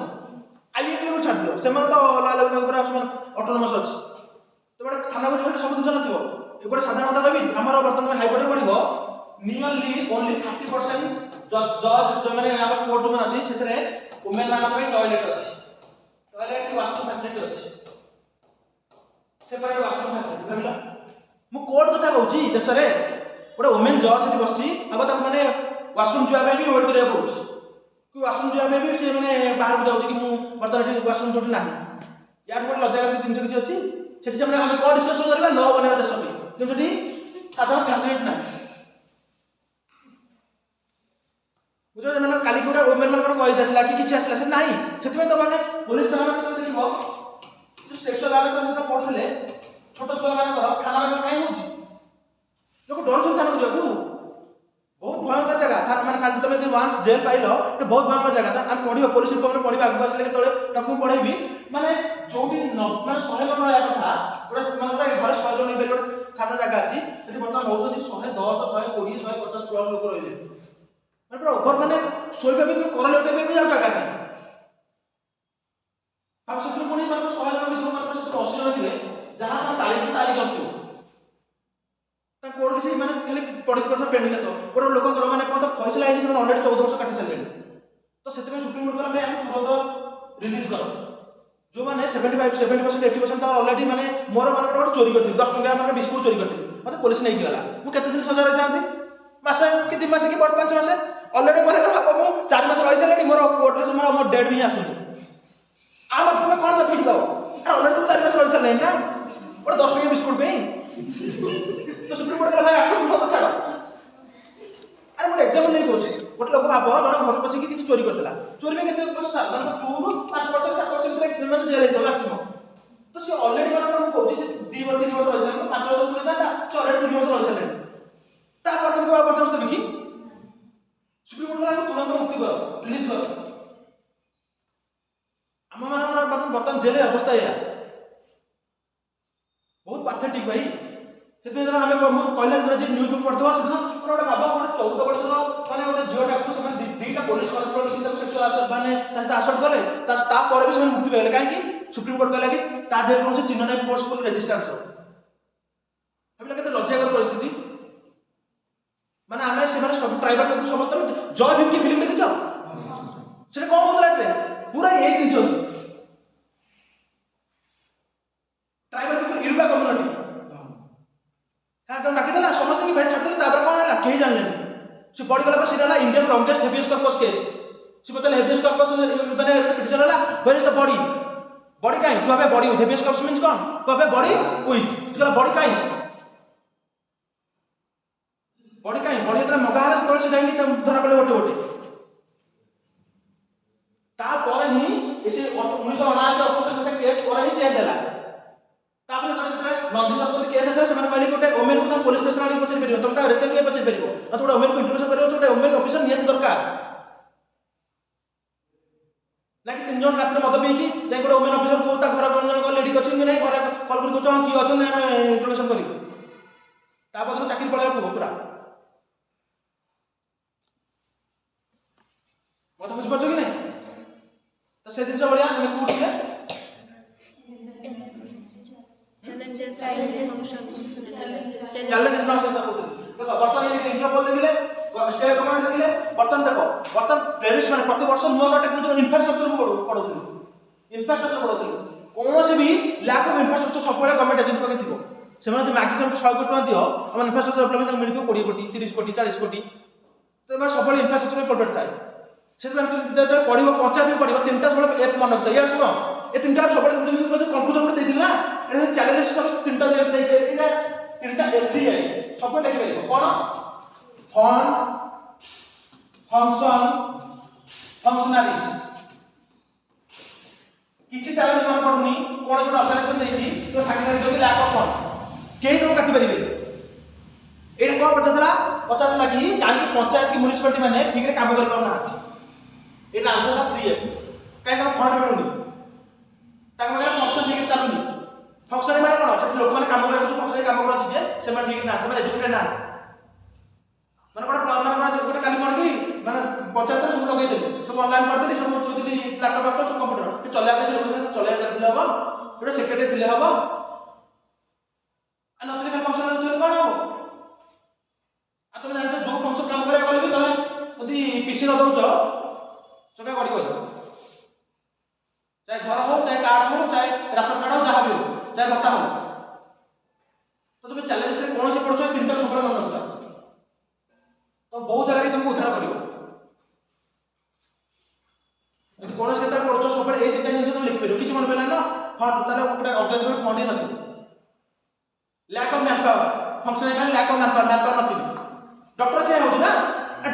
ଆଇଆଇଟି ଲେଭେଲ ଛାଡ଼ି ଦିଅ ସେମାନେ ତ ଅଲଗା ଲେଭେଲ ଉପରେ ସେମାନେ ଅଟୋନମସ୍ ଅଛି ତ ଗୋଟେ ଥାନାକୁ ଯିବ ସବୁ ଜିନିଷ ନଥିବ ଏପଟେ ସାଧାରଣ କଥା କହିବି ଆମର ବର୍ତ୍ତମାନ ହାଇକୋର୍ଟରେ ପଡ଼ିବ ନିୟରଲି ଓନ୍ଲି 30% ଜଜ୍ ଯେଉଁମାନେ ଆମର କୋର୍ଟ ଯେଉଁମାନେ ଅଛି ସେଥିରେ ଓମେନ୍ ମାନଙ୍କ ପାଇଁ ଟଏଲେଟ୍ ଅଛି ଟଏଲେଟ୍ ୱାଶରୁମ୍ ଫ୍ୟାସିଲିଟି ଅଛି ସେପାରେଟ୍ ୱାଶରୁମ୍ ଫ୍ୟାସିଲିଟି ଭାବିଲ ମୁଁ କୋର୍ଟ କଥା କହୁଛି ଦେଶରେ ଗୋଟେ ଓମେନ୍ ଜଜ୍ ସେଠି ବସିଛି ଆଉ ତାକୁ ମାନେ ୱାଶରୁମ୍ ଯିବା ପାଇଁ ବି ୱେଟ୍ କରିବାକୁ ପଡ଼ୁଛି କି ୱାଶରୁମ୍ ଯିବା ପାଇଁ ବି ସେ ମାନେ ବାହାରକୁ ଯାଉଛି କି ମୁଁ ବର୍ତ୍ତମାନ ଏଠି ୱାଶରୁମ୍ ଯୋଉଠି ନାହିଁ ୟାଠୁ ଗୋଟେ ଲଜ୍ଜାକର ଜିନିଷ କିଛି ଅଛି ସେଠି ସେମାନେ ଆମେ କ'ଣ ଡିସ୍କସନ୍ କରିବା ଲ ବନେଇବା ଦେଶ ପାଇଁ କିନ୍ତୁ ସେଠି ସାଧାରଣ ଫ୍ୟାସିଲିଟି ନାହିଁ ବୁଝିଲ ମାନେ କାଲି ଗୋଟେ ଓମେନ୍ ମାନଙ୍କର କହିଦ ଆସିଲା କି କିଛି ଆସିଲା ସେ ନାହିଁ ସେଥିପାଇଁ ତ ମାନେ ପୋଲିସ ଥାନାମାନଙ୍କର ଦେଖିବ ଯୋଉ ସେକ୍ସୁଆଲ ହରାସମେଣ୍ଟ ଯେତେବେଳେ ପଢୁଥିଲେ ଛୋଟ ଛୁଆମାନଙ୍କର ଥାନା ମାନଙ୍କ କାହିଁ ହେଉଛି ଲୋକ ଡରୁଛନ୍ତି ଥାନାକୁ ଯିବାକୁ ବହୁତ ଭୟଙ୍କର ଜାଗା ମାନେ କାଲି ତମେ ଯଦି ୱାନ୍ସ ଜେଲ୍ ପାଇଲ ତ ବହୁତ ଭୟଙ୍କର ଜାଗା ଆମେ ପଢିବ ପୋଲିସ ରିପୋର୍ଟରେ ପଢିବା ଆଗକୁ ଆସିଲେ କେତେବେଳେ ତାକୁ ମୁଁ ପଢେଇବି ମାନେ ଯୋଉଠି ମାନେ 100 ଜଣ ରହିବା କଥା ଗୋଟେ ମାନେ ଘରେ 100 ଜଣ ହେଇପାରିବ ଗୋଟେ ଥାନା ଜାଗା ଅଛି ସେଠି ବର୍ତ୍ତମାନ ରହୁଛନ୍ତି 110 120 150 ପ୍ଲସ୍ ଲୋକ ରହିଲେ ମାନେ ପୁରା ଓଭର ମାନେ ଶୋଇବା ପାଇଁ କରଲେ ଉଠେଇବା ପାଇଁ ଆଉ ଜାଗା ନାହିଁ ଆଉ ସେଥିରୁ ପୁଣି ମାନେ 100 ଜଣ ଭିତରୁ ମାନେ ସେଥିରୁ 80 ଜଣ ଥିବେ ଯାହା ତାରିଖ କରିଥିବ ତା କୋର୍ଟ କିଛି ମାନେ ଖାଲି ପଡ଼ିକି କଥା ପେଣ୍ଡିଂ ତ ଗୋଟେ ଲୋକଙ୍କର ମାନେ କ'ଣ ତ ଫଇସଲା ହେଇଛି ସେମାନେ ଅଲରେଡ଼ି 14 ବର୍ଷ କାଟି ସାରିଲେଣି ତ ସେଥିପାଇଁ ସୁପ୍ରିମକୋର୍ଟ କହିଲା ଭାଇ ଆମେ ତୁରନ୍ତ ରିଲିଜ୍ କର ଯେଉଁମାନେ 75% 80% ତ ଅଲରେଡ଼ି ମାନେ ମୋର ମାନଙ୍କର ଗୋଟେ ଚୋରି କରିଥିଲି 10 ଟଙ୍କା ମାନଙ୍କର ବିସ୍କୁଟ ଚୋରି କରିଥିଲି ମୋତେ ପୋଲିସ ନେଇକି ଗଲା ମୁଁ କେତେ ଦିନ ସଜା ରହିଥାନ୍ତି ମାସେ କି 2 ମାସ କି 5 ମାସ ଅଲରେଡ଼ି ମାନେ ମୁଁ 4 ମାସ ରହିସାରିଲିଣି ମୋର କୋର୍ଟରେ ମୋ ଡେଟ୍ ବି ଆସୁନି ଆଉ ମୋତେ ତୁମେ କ'ଣ ଠିକ୍ ଦେବ ଅଲରେଡ଼ି ମୁଁ 4 ମାସ ରହିସାରିଲିଣି ନା ଗୋଟେ 10 ଟଙ୍କା ବିସ୍କୁଟ ପାଇଁ तो सुप्रीम कोर्ट भाई आपको तुम तो छाड़ अरे मैं एग्जांपल नहीं कहूँ गोटे लोक भाव जन घर पशिक किसी चोरी करता चोरी में केते साधारण 2 ରୁ 5% 7% भितर से जेल है मैक्सिमम तो से ऑलरेडी माने मैं कहूँ से 2 वर्ष 3 वर्ष रही 5 वर्ष सुनी था से ऑलरेडी 3 वर्ष रही सारे ता पर तुमको 5 वर्ष देबी कि सुप्रीम कोर्ट को तुरंत मुक्ति करो रिलीज करो हम माने बर्तमान जेल अवस्था या बहुत पैथेटिक भाई ସେଥିପାଇଁ ଧର ଆମେ କହିଲା ଧର ଯେ ନ୍ୟୁଜ୍ ପେପର ପଢ଼ିଥିବ ସେଦିନ ଗୋଟେ ଭାବ ଗୋଟେ 14 ବର୍ଷର ମାନେ ଗୋଟେ ଝିଅଟା ଅଛି ସେମାନେ ଦୁଇଟା ପୋଲିସ କନଷ୍ଟେବଳ ତାକୁ ସେକ୍ସୁଆଲ ଆସଲ୍ଟ ମାନେ ତା ସହିତ ଆସଲ୍ଟ କଲେ ତାପରେ ବି ସେମାନେ ମୁକ୍ତି ପାଇଲେ କାହିଁକି ସୁପ୍ରିମକୋର୍ଟ କହିଲା କି ତା ଦେହରେ କୌଣସି ଚିହ୍ନ ନାହିଁ ଫୋର୍ସଫୁଲ ରେଜିଷ୍ଟାନ୍ସ ଭାବିଲା କେତେ ଲଜ୍ଜାକର ପରିସ୍ଥିତି ମାନେ ଆମେ ସେମାନେ ସବୁ ଟ୍ରାଇବାଲ ଲୋକ ସମସ୍ତେ ଜୟ ଭୀମ କି ଫିଲ୍ମ ଦେଖିଛ ସେଟା କ'ଣ ହଉଥିଲା ଏତେ ପୁରା ଏଇ ଜିନିଷ ଟ୍ରାଇବାଲ ପିପୁଲ ଇରୁବା କମ୍ୟୁନିଟି हाँ तो डाकिदेला समस्त की भाई छाड़देले तापर कौन है कहीं जानले से बॉडी गला पर सीधा Indian longest habeas corpus case से पचले हेवियस कॉर्पस माने पिटिशन होला where is the body body काई to have a body with habeas corpus means कौन to have a body with से बॉडी काई इतना मगा हला से जाएंगे धरा पड़े गोटे तापर ही इसे 1979 से केस पर ही चेंज होला तापर नंदी संपत्ति केस आसे ସେମାନେ କହିଲେ ଗୋଟେ ଓମେन को पुलिस स्टेशन आनी पचर परियो तुम ता रेसेंट के पचर परियो आ तो ओमेन को इंट्रोड्यूस करियो तो ओमेन ऑफिसर नियत दरकार लाइक 3 जन रात मद पी कि जाय गोटे ओमेन ऑफिसर को ता घर कोन जन को लेडी अछि कि नहीं घर कॉल कर को की अछि ना हम इंट्रोड्यूस करी तापर तो चाकरी पळाय को पूरा मत बुझ पड़ो कि नहीं तो से दिन से बढ़िया हम कोठिले challenges function चैलेंजेस ना से देखो बर्तमान ये इंटरपोल देखिले स्टेट कमांड देखिले बर्तमान देखो बर्तमान टेररिस्ट माने प्रति वर्ष नुवा टेक्नोलॉजी इंफ्रास्ट्रक्चर को पढोथि इंफ्रास्ट्रक्चर पढोथि कोनोसी भी लैक ऑफ इंफ्रास्ट्रक्चर सबले गवर्नमेंट एजेंसी पके थिबो सेमाने जे मागी तुमको 100 कोटी टका दियो हम इंफ्रास्ट्रक्चर डेवलपमेंट तक मिलिथो 20 कोटी 30 कोटी 40 कोटी तो एमा सबले इंफ्रास्ट्रक्चर में परफेक्ट थाए से माने पढिबो पंचायत में पढिबो तीनटा सबले एप मन रखता यार सुनो ए तीनटा सबले तुम कंप्यूटर को देथिल ना चैलेंजेस सब तीनटा ले एटा तीनटा एथि है सब देखि परिबो कोन फंड फंक्शन फंक्शनारीज किसी चैलेंज मन पड़ुनी कौन से ऑर्गेनाइजेशन देछि तो साक्षात जो लैक ऑफ फंड केही तो काटी परिबे एटा को पचातला कि काहे पंचायत की म्युनिसिपलिटी माने ठीक रे काम कर पाउना एटा आंसर था 3F काहे तो फंड मिलुनी ताके मगर फंक्शन ठीक रे चालुनी फंक्शन माने कोन से लोक माने काम करे फंक्शन काम करत जे से माने ठीक ना से माने एजुकेटेड ना माने गोटे काली मन कि माने पंचायत सब लगे देले सब ऑनलाइन कर देली सब तो देली लैपटॉप सब कंप्यूटर चले पे से लोक चले जाथिले हबो एटा सेक्रेटरी थिले हबो आ नथले का फंक्शन चले कोन हबो आ तुम जान जो फंक्शन काम करे गले भी तमे यदि पीसी न दउछ चका गडी गयो चाहे घर हो चाहे कार्ड हो चाहे राशन कार्ड हो जहां भी हो चाहे बता हो तो तुम चैलेंज से कौन से पड़छ तीनटा सफल मन रखता तो बहुत जगह तुमको उद्धार करियो यदि कौन से क्षेत्र पड़छ सफल ए तीनटा जिनिस तुम लिखि परियो किछ मन पेला ना फंड ताले गोटे ऑर्गेनाइजेशन फंड ही नथि lack of man power function में लैक ऑफ मैन पावर नथि डॉक्टर से हो ना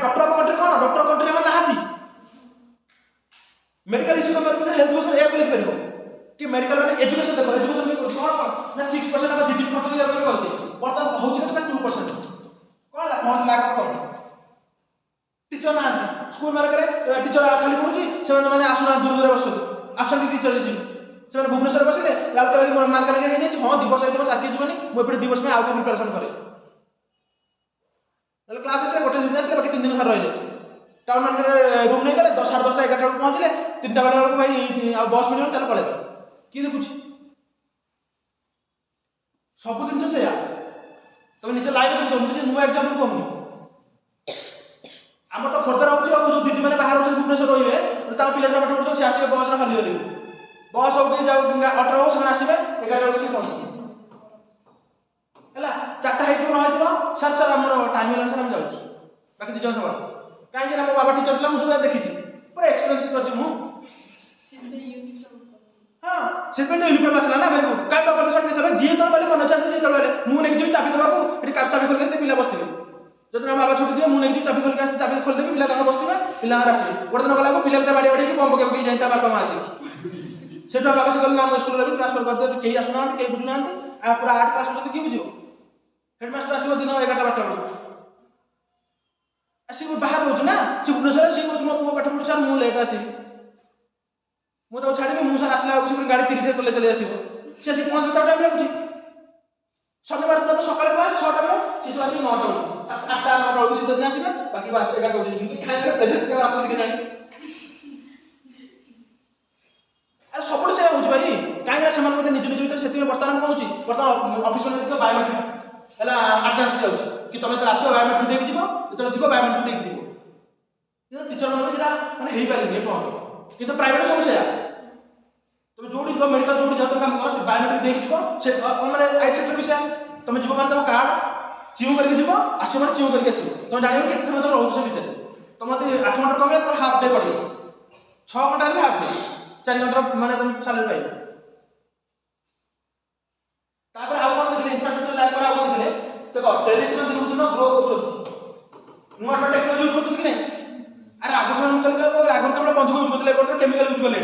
डॉक्टर को कंट्री कोन डॉक्टर कंट्री में नाहाती मेडिकल इश्यू में मतलब हेल्थ मिशन ए को लिख परियो कि मेडिकल वाले एजुकेशन देखो एजुकेशन में कोन ना 6% का जीडीपी प्रोजेक्ट लेवल पे होचे वर्तमान होची केतना 2% कोन ला फंड लाग कोन टीचर ना स्कूल माने करे टीचर खाली पढुची से माने आसुना दूर दूर बसु एब्सेंट टीचर जी से माने भुवनेश्वर बसिले लाल कलर माल कलर हे जाई हां दिवस आइतो चाकरी जीवनी मो एपटे दिवस में आउ के प्रिपरेशन करे ले क्लासेस रे गोटे दिन आसले बाकी 3 दिन घर रहिले टाउन मान करे रूम नहीं गले 10 10:30 11 बजे पहुंचले 3टा बेला को भाई आ बस मिलियो चल पळे की देखुछ सब दिन से या तमे निजे लाइव देखो मुझे न्यू एग्जांपल कहूनी हम तो खोरदा रहउछ अब जो दीदी माने बाहर रहउछ भुवनेश्वर रहिबे ता पिला सब पठो से आसीबे बस रे खाली होली बस हो के जाओ गंगा ऑटो हो से आसीबे 11 बजे से पहुंच हला चारटा हेतु न होइबो सर सर हमर टाइम हेलन से हम जाउछ बाकी दिजन सब काहे जे हम बाबा टीचर ला मु सब देखिछि पूरा एक्सपीरियंस करछि मु हां से पे तो यूनिफॉर्म आसला ना मेरे को काय बाबा सर के सब जे तळ वाले मन चाहे जे तळ वाले मु नेक जे चाबी दबाको एटी चाबी खोल के पिला बसथिबे जदि हम बाबा छोटी दिबे मु नेक जे चाबी खोल के चाबी खोल देबे पिला तळ बसथिबे पिला आसीबे गोटे दिन गला को पिला बाडी बाडी की बम के जाई ता बापा मा आसी सेटो बाबा से नाम स्कूल रे ट्रांसफर कर दे केही आसु ना केही बुझु ना आ पूरा 8 क्लास पर्यंत की बुझियो हेडमास्टर आसीबो दिन 11टा 12टा बेलू आसी को बाहर होछ ना से भुवनेश्वर से को मो पाठ पढ सर मु लेट आसी मु तो छाड़बे मु सर आसला से गाड़ी 30 से चले आसीबो से 5 मिनिट टाइम लागुची शनिवार दिन तो सकाळ क्लास 6टा बेला से आसी 9टा बेला 8टा 9टा बेला से दिन आसीबे बाकी बास 11टा दिन खाइ के प्रेजेंट के आसी के जानी आ सपोर्ट से होछ भाई काहे से मन मते निज निज भीतर सेति में वर्तमान कहूची वर्तमान ऑफिस में देखो बायोमेट्रिक हला अटेंडेंस दियाउछ कि तमे त आसो बायोमेट्रिक देख जिवो तो जिवो बायोमेट्रिक देख जिवो ये टीचर मन सेटा माने हेई पारि नै पहुंच किंतु प्राइवेट समस्या तुम जोड़ी जो मेडिकल जोड़ी जातो काम कर बायोमेट्रिक देख जिवो से माने आइट सेक्टर विषय तुम जिवो माने तुम कार्ड चिउ करके जिवो आसो माने चिउ करके आसो तुम जानिबो केते समय तुम रहउछ से भीतर तुम मते 8 घंटा कमे तो हाफ डे पड़े 6 घंटा रे हाफ डे 4 घंटा माने तुम सैलरी पाइ तापर आउ कोन देखले इंफ्रास्ट्रक्चर लाइक पर आउ देखले देखो टेररिस्ट में दिन दिन ग्रो करछथि नुवा टेक्नोलॉजी यूज करछथि कि नै अरे आगु समय कल आगु केवल बंदूक यूज करले पर केमिकल यूज करले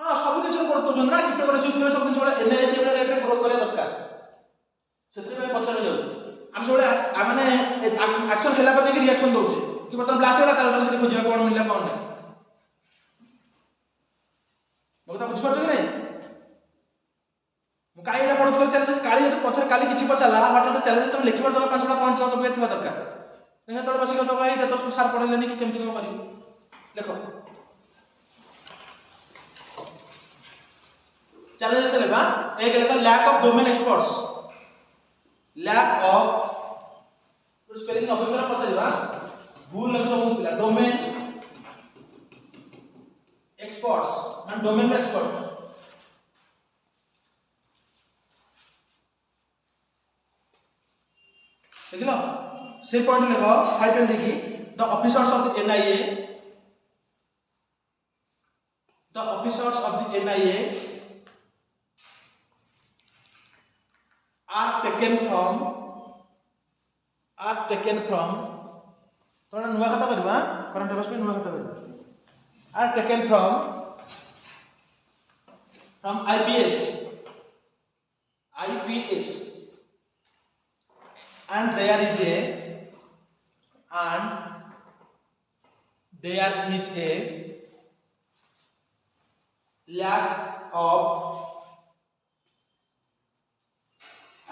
हां सब दिन ग्रो करछन ना क्रिप्टोकरेंसी यूज सब दिन छोड़ा एनआईसी रेट रे ग्रो करे दरकार सेत्री में पछर जाउछ हम सब माने एक्शन हेला पर कि रिएक्शन दउछ कि मतलब ब्लास्ट होला चलो चलो खोजिबा कोन मिलला कोन नै बहुत बुझ परछ कि नै मु काई एटा पढु कर चैलेंज काली तो पथर काली किछि पचाला हटात चैलेंज तुम लिखिबार दबा 5टा पॉइंट तुम के थिबा दरकार नहीं तोड़ बसी तो भाई तो सार पढलेनी कि केमति को करी देखो चैलेंज से लेबा एक लेबा lack of domain experts lack of spelling officer पचाइबा भूल लगे तो पिला डोमेन एक्सपर्ट्स मान डोमेन एक्सपर्ट देखिलो से पॉइंट लेखो 5 पेन देखी the officers of the NIA are taken from are taken from तोरा नुआ खाता करबा करंट अफेयर्स में नुआ खाता करबा are taken from IPS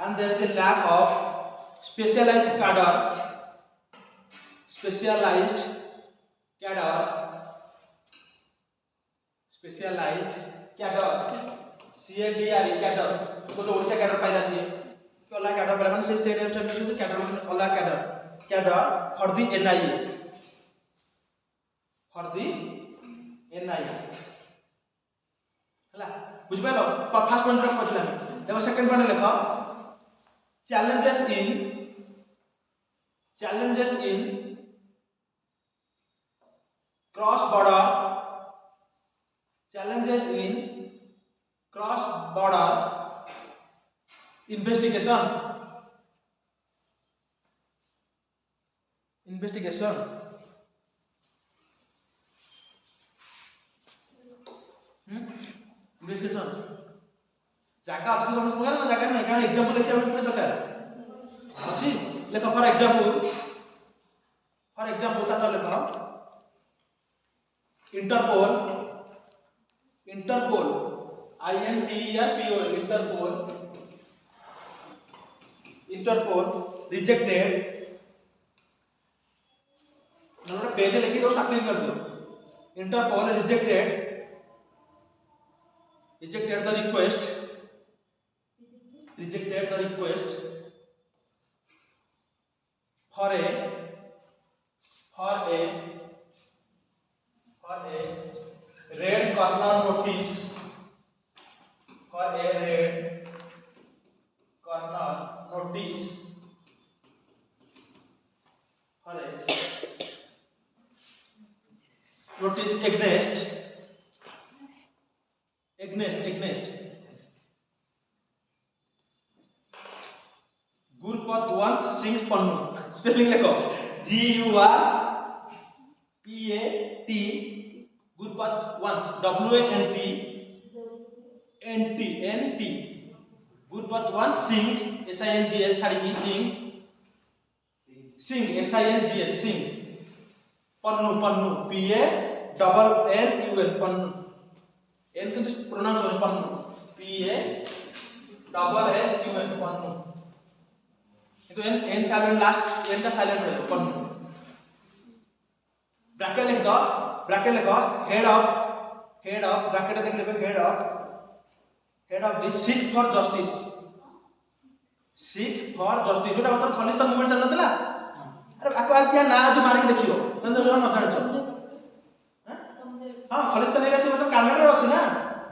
and there is a lack of specialized cadre CADRE cadre तो ओडिशा cadre पाइला सी कि ओला cadre पाइला माने से स्टेडियम से मिलु cadre माने ओला cadre for the NIA हला बुझ पाइलो फर्स्ट पॉइंट तक पछला देखो सेकंड पॉइंट लिखो challenges in cross border investigation जाका अछि समझ मगर ना जाका नहीं कारण एग्जांपल लिखिया में दरकार अछि लेखा फॉर एग्जांपल ता तो लिखो Interpol INTERPOL rejected note page लिखी दो स्टार्टिंग कर दो Interpol rejected the request for a red corner notice against Gurpatwant Singh Pannu spelling लिखो GURPAT Gurpatwant WANT Gurpatwant Singh SINGH छाड़ी की Singh SINGH Pannu PANNUN Pannu N किंतु pronounce हो Pannu PANNUN Pannu तो N silent last N का silent है Pannu bracket लिख दो हेड ऑफ ब्रैकेट देख लेबे head of the seek for justice जोटा बतर खलिस्तान मूवमेंट चल नतला अरे आको आतिया ना जो मारी के देखियो संजय जो न जान छ हां खलिस्तान एरिया से मतलब कनाडा रे अछि ना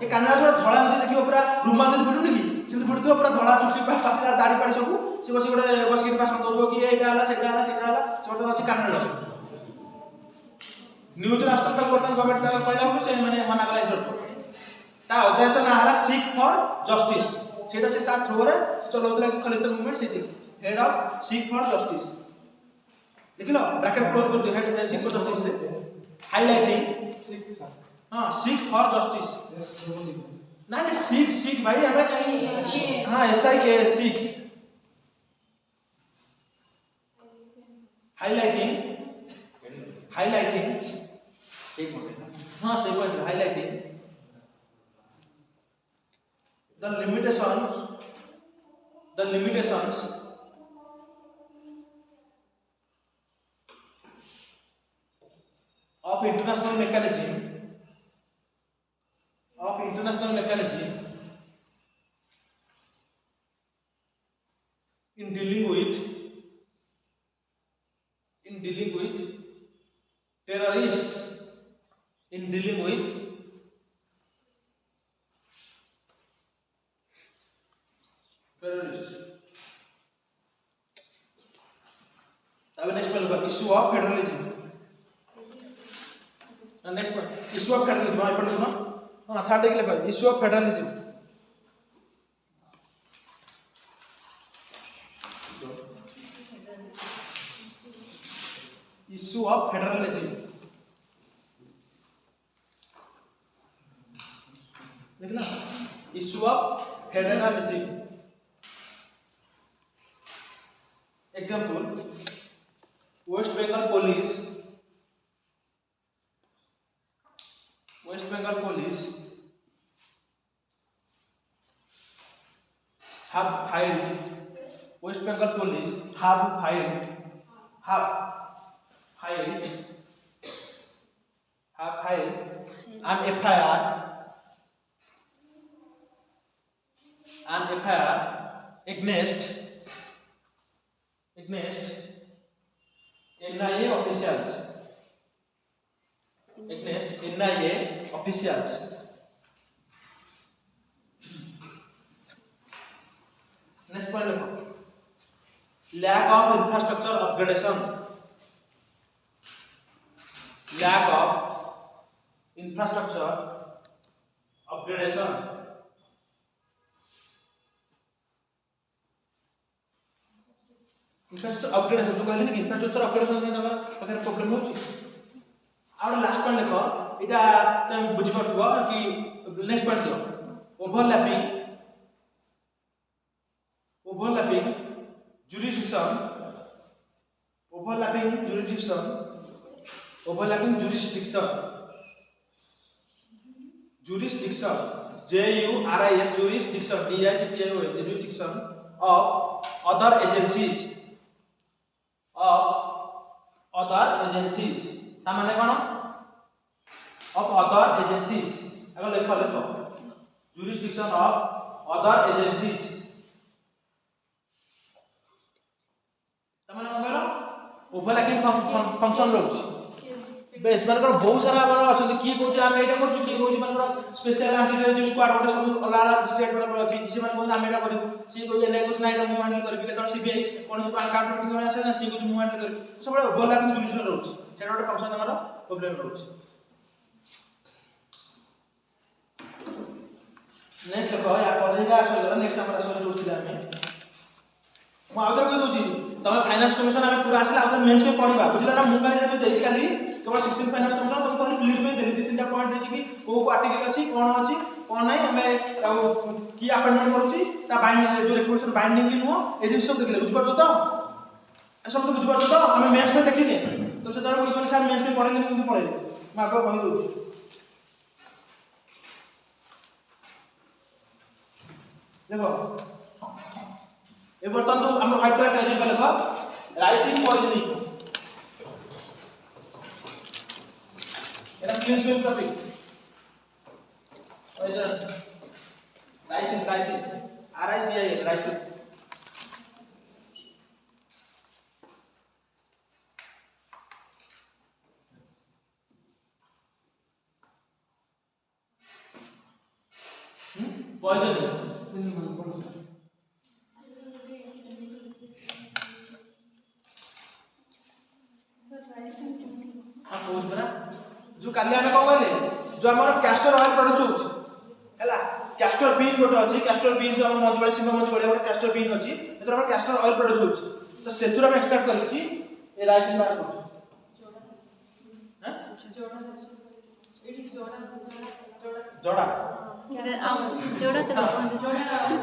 ए कनाडा जो धळा नदी देखियो पूरा रुमाल नदी बिडुनी की से बिडुतो पूरा धळा चुटी पाछला दाढ़ी पाड़ी सब से बसी गोटे बसी के पास दउथो कि एटा हला सेटा हला से गोटे अछि कनाडा न्यूज राष्ट्र तक गवर्नमेंट कहला से माने मना कला इंटरपोल ता ऑर्गेनाइजेशन ना हला सीक फॉर जस्टिस सेटा से ता थ्रू रे चलौतला कि खलिस्तान मूवमेंट से head of seek for justice लिख लो ब्रैकेट क्लोज कर दो हेड सीक फॉर जस्टिस रे हाइलाइटिंग हां सीक फॉर जस्टिस ना नहीं सीक भाई अबे हां एसआई के सीक हाइलाइटिंग ठीक बोल रहे हां सही बोल रहे highlighting the limitations of international mechanism in dealing with terrorists तब नेक्स्ट पे लगा issue of federalism next point issue of federalism हां पढ़ सुनो हां थर्ड देख ले भाई issue of federalism issue of federalism, देखना issue of federalism. Example, West Bengal police have filed West Bengal police have filed an FIR against NIA officials. Next point, lack of infrastructure upgradation. Lack of infrastructure upgradation. Infrastructure upgradation जो कहले कि infrastructure upgradation में अगर अगर problem होची। और last point लिखो, इटा तुम बुझी परथबो कि नेक्स्ट पॉइंट दियो, overlapping jurisdiction jurisdiction of other agencies ता माने कोन of other agencies अगर लिखो jurisdiction of other agencies ता माने कोन कहलो ओवरलैपिंग फंक्शन रहउची बेस मानकर बहुत सारा मन अछि की कहूची हम एटा करछु की कहूची मानकर स्पेशल एंटी टेररिज्म स्क्वाड गोटे सब अलग अलग स्टेट वाला अछि से माने कहू हम एटा करिवु सी कहू एने कुछ ना एटा मु हैंडल करबी केतर सीबीआई कोन सब अकाउंटिंग करे आसे ना सी कहू मु हैंडल करबी सब ओवरलैपिंग जुरिडिक्शन रहउची सेटा गोटे फंक्शन हमर प्रॉब्लम रहउची। नेक्स्ट देखो या पढ़ेगा आसे गला नेक्स्ट हमरा सब जोड़थिला हमें मु आउटर कह दोची तमे फाइनेंस कमिशन हमें पूरा आसला आउटर मेंस में पढ़िबा बुझला ना मु काली जो देछि काली केवल 16 फाइनेंस कमिशन तुम कहली प्लीज में देली तीनटा पॉइंट देछि कि को आर्टिकल अछि कोन नै हमें की अपॉइंटमेंट करूची ता बाइंडिंग जो रेकमेंडेशन बाइंडिंग की नुहो ए जिंस सब देखले बुझ परछो तो सब तो बुझ परछो तो हमें मेंस में देखिने तो से तरह मुझे सर मेंस में पढ़ेली नहीं पढ़ेली मैं आगे कहि दोची देखो ए बर्तन तो हम व्हाइट कलर टेजी पे देखो राइसिंग पॉइजनिंग एटा clean sweep topic poison ricin RICI ricin poisoning हां कोस बना जो काली हमें को कहले जो हमर कैस्टर ऑयल प्रोड्यूस होछि हैला कैस्टर बीन गोटे अछि कैस्टर बीन जो हमर मंजबळे सिंह मंजबळे गोटे कैस्टर बीन अछि एतर हमर कैस्टर ऑयल प्रोड्यूस होछि तो सेथुर हम एक्सट्रैक्ट करी कि ए राइसिन बार करछु हैं जोड़ा जोड़ा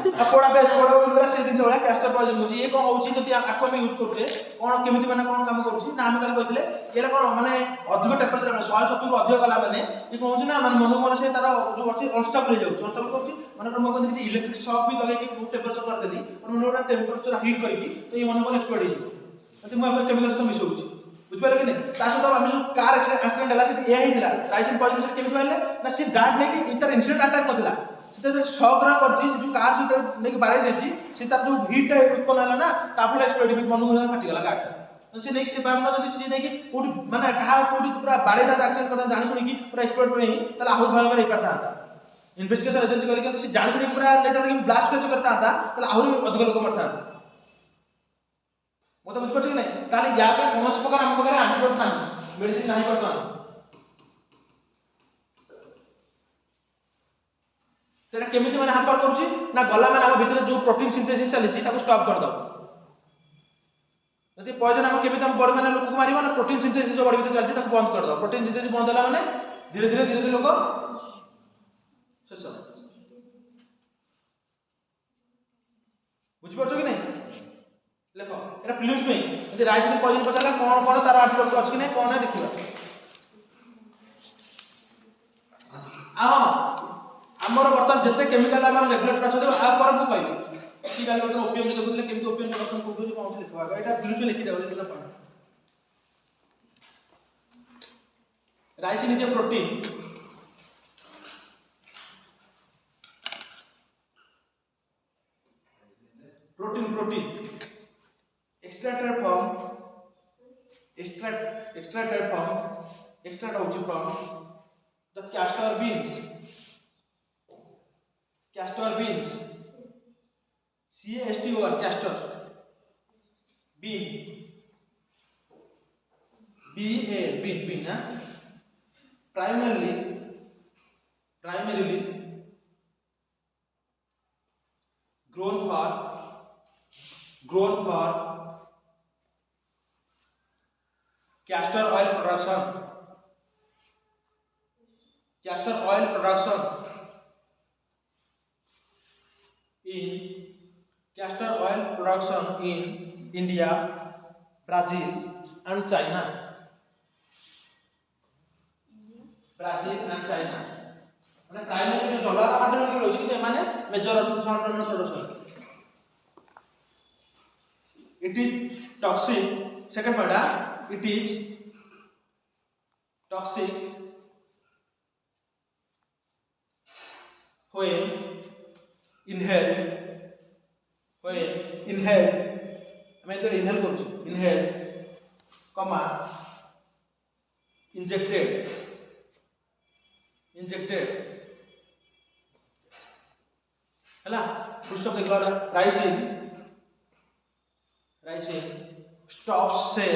तो पोड़ा बेस पोड़ा ओइला से दिन छोड़ा कैस्टर पॉइजन होची ये कोन होची जति आको में यूज करछे कोन केमिति माने कोन काम करछि ना हम काले कहितले एला कोन माने अधिक टेंपरेचर 170 रु अधिक गला माने ये कोन होची ना माने मनु मन से तार जो अछि अनस्टेबल हो जाउछ अनस्टेबल करछि माने कोन कोन किछि इलेक्ट्रिक शॉक भी लगे कि टेंपरेचर कर देली और मनु ओटा टेंपरेचर हीट करकी तो ये मनु मन एक्सप्लोड हो जति मु केमिकल तो मिसौछि बुझ पाले कि नहीं ता सहित हम जो कार एक्सीडेंट हला से ए हिला राइसिन पॉइजन से केमिति पाले ना से डाट ने कि इंटर इंसिडेंट अटैक नथिला से जो शॉक रा करछि से जो कार जो ने कि बाड़े देछि से तार जो हीट उत्पन्न हला ना तापुल एक्सप्लोड भी मनु मन फाटी गला कार तो से नहीं से पामना जदि से नहीं कि कोडी माने कहा कोडी पूरा बाड़े दा एक्सीडेंट करता जानि सुनि कि पूरा एक्सप्लोड होई तला आहुर भयंकर हे करता इन्वेस्टिगेशन एजेंसी करी कि से जानि सुनि पूरा ले जाता कि ब्लास्ट करता तला आहुर अधिक लोक मरता मोता बुझ पड़छ कि नहीं ताले या पे कोनस प्रकार हम प्रकार एंटीडोट नाही मेडिसिन नाही करतो सेटा केमिति माने हापर करूची ना गला माने हम भितर जो प्रोटीन सिंथेसिस चलीची ताको स्टॉप कर दो यदि पॉइजन हम केमिति हम बॉडी माने लोक को मारिबो ना प्रोटीन सिंथेसिस जो बॉडी भीतर चलछि ताको बंद कर दो प्रोटीन सिंथेसिस बंद होला माने धीरे धीरे लोक शेष बुझ पड़छ कि नहीं देखो एटा प्रिलिम्स में यदि राइसिन पॉइजन पचाला कोन कोन तार एंटीडोट अछि कि नहीं कोन है देखिबा आमर बर्तमान जिते केमिकल आम रेगुलेटर अच्छा आ पर मु कहबी कि गाल बर्तमान ओपीएम जो देखुले केमती ओपीएम प्रोडक्शन कोठो जो कोन लिखवा एटा फिल्म में लिखि देबो देखिना पा ricin is a protein extracted from the castor beans castor bean bean primarily grown for castor oil production in India, Brazil and China. माने प्राइमरी जो जला कंटेनर के होछि कि माने major production it is toxic second point it is toxic when inhaled मैं तो inhale करछु inhaled comma injected हैला फुल स्टॉप देख लो ricin stops cell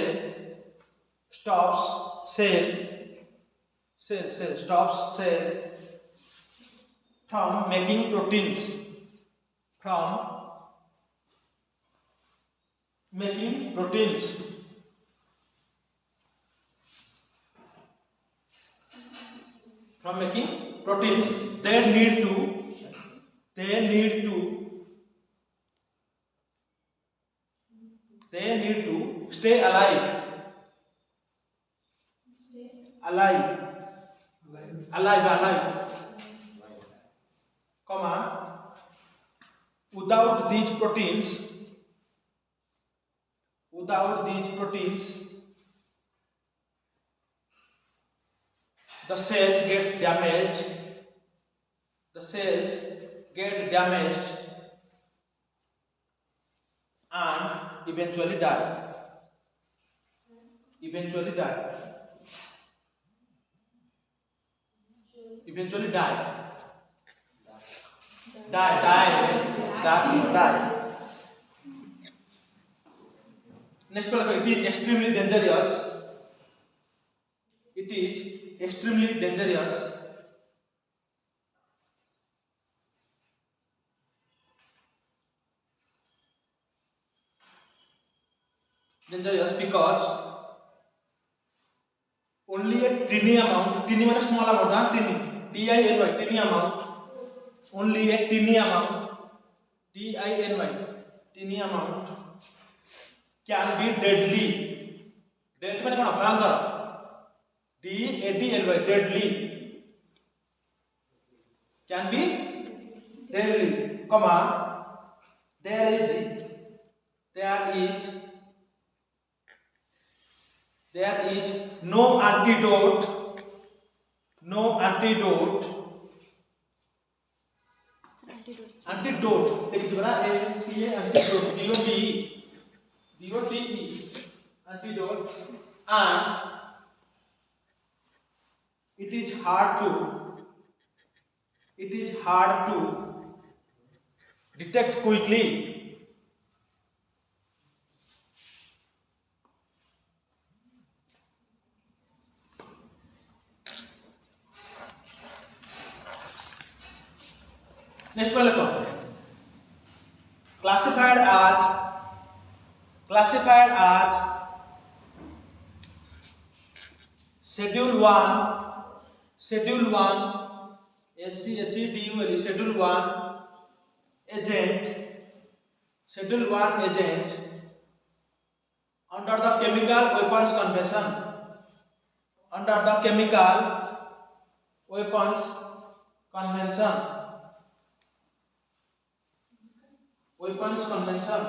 from making proteins they need to stay alive comma without these proteins the cells get damaged and eventually die next one it is extremely dangerous because only a tiny amount tiny means small amount tiny tiny amount only a tiny amount can be deadly माने कोन भयंकर deadly can be deadly comma there is no antidote देखिए बड़ा antidote antidote and it is hard to detect quickly next one look classified as classified as Schedule 1, Schedule 1, SCHEDULE, Schedule 1 agent, Schedule 1 agent under the Chemical Weapons Convention, under the Chemical Weapons Convention, Weapons Convention.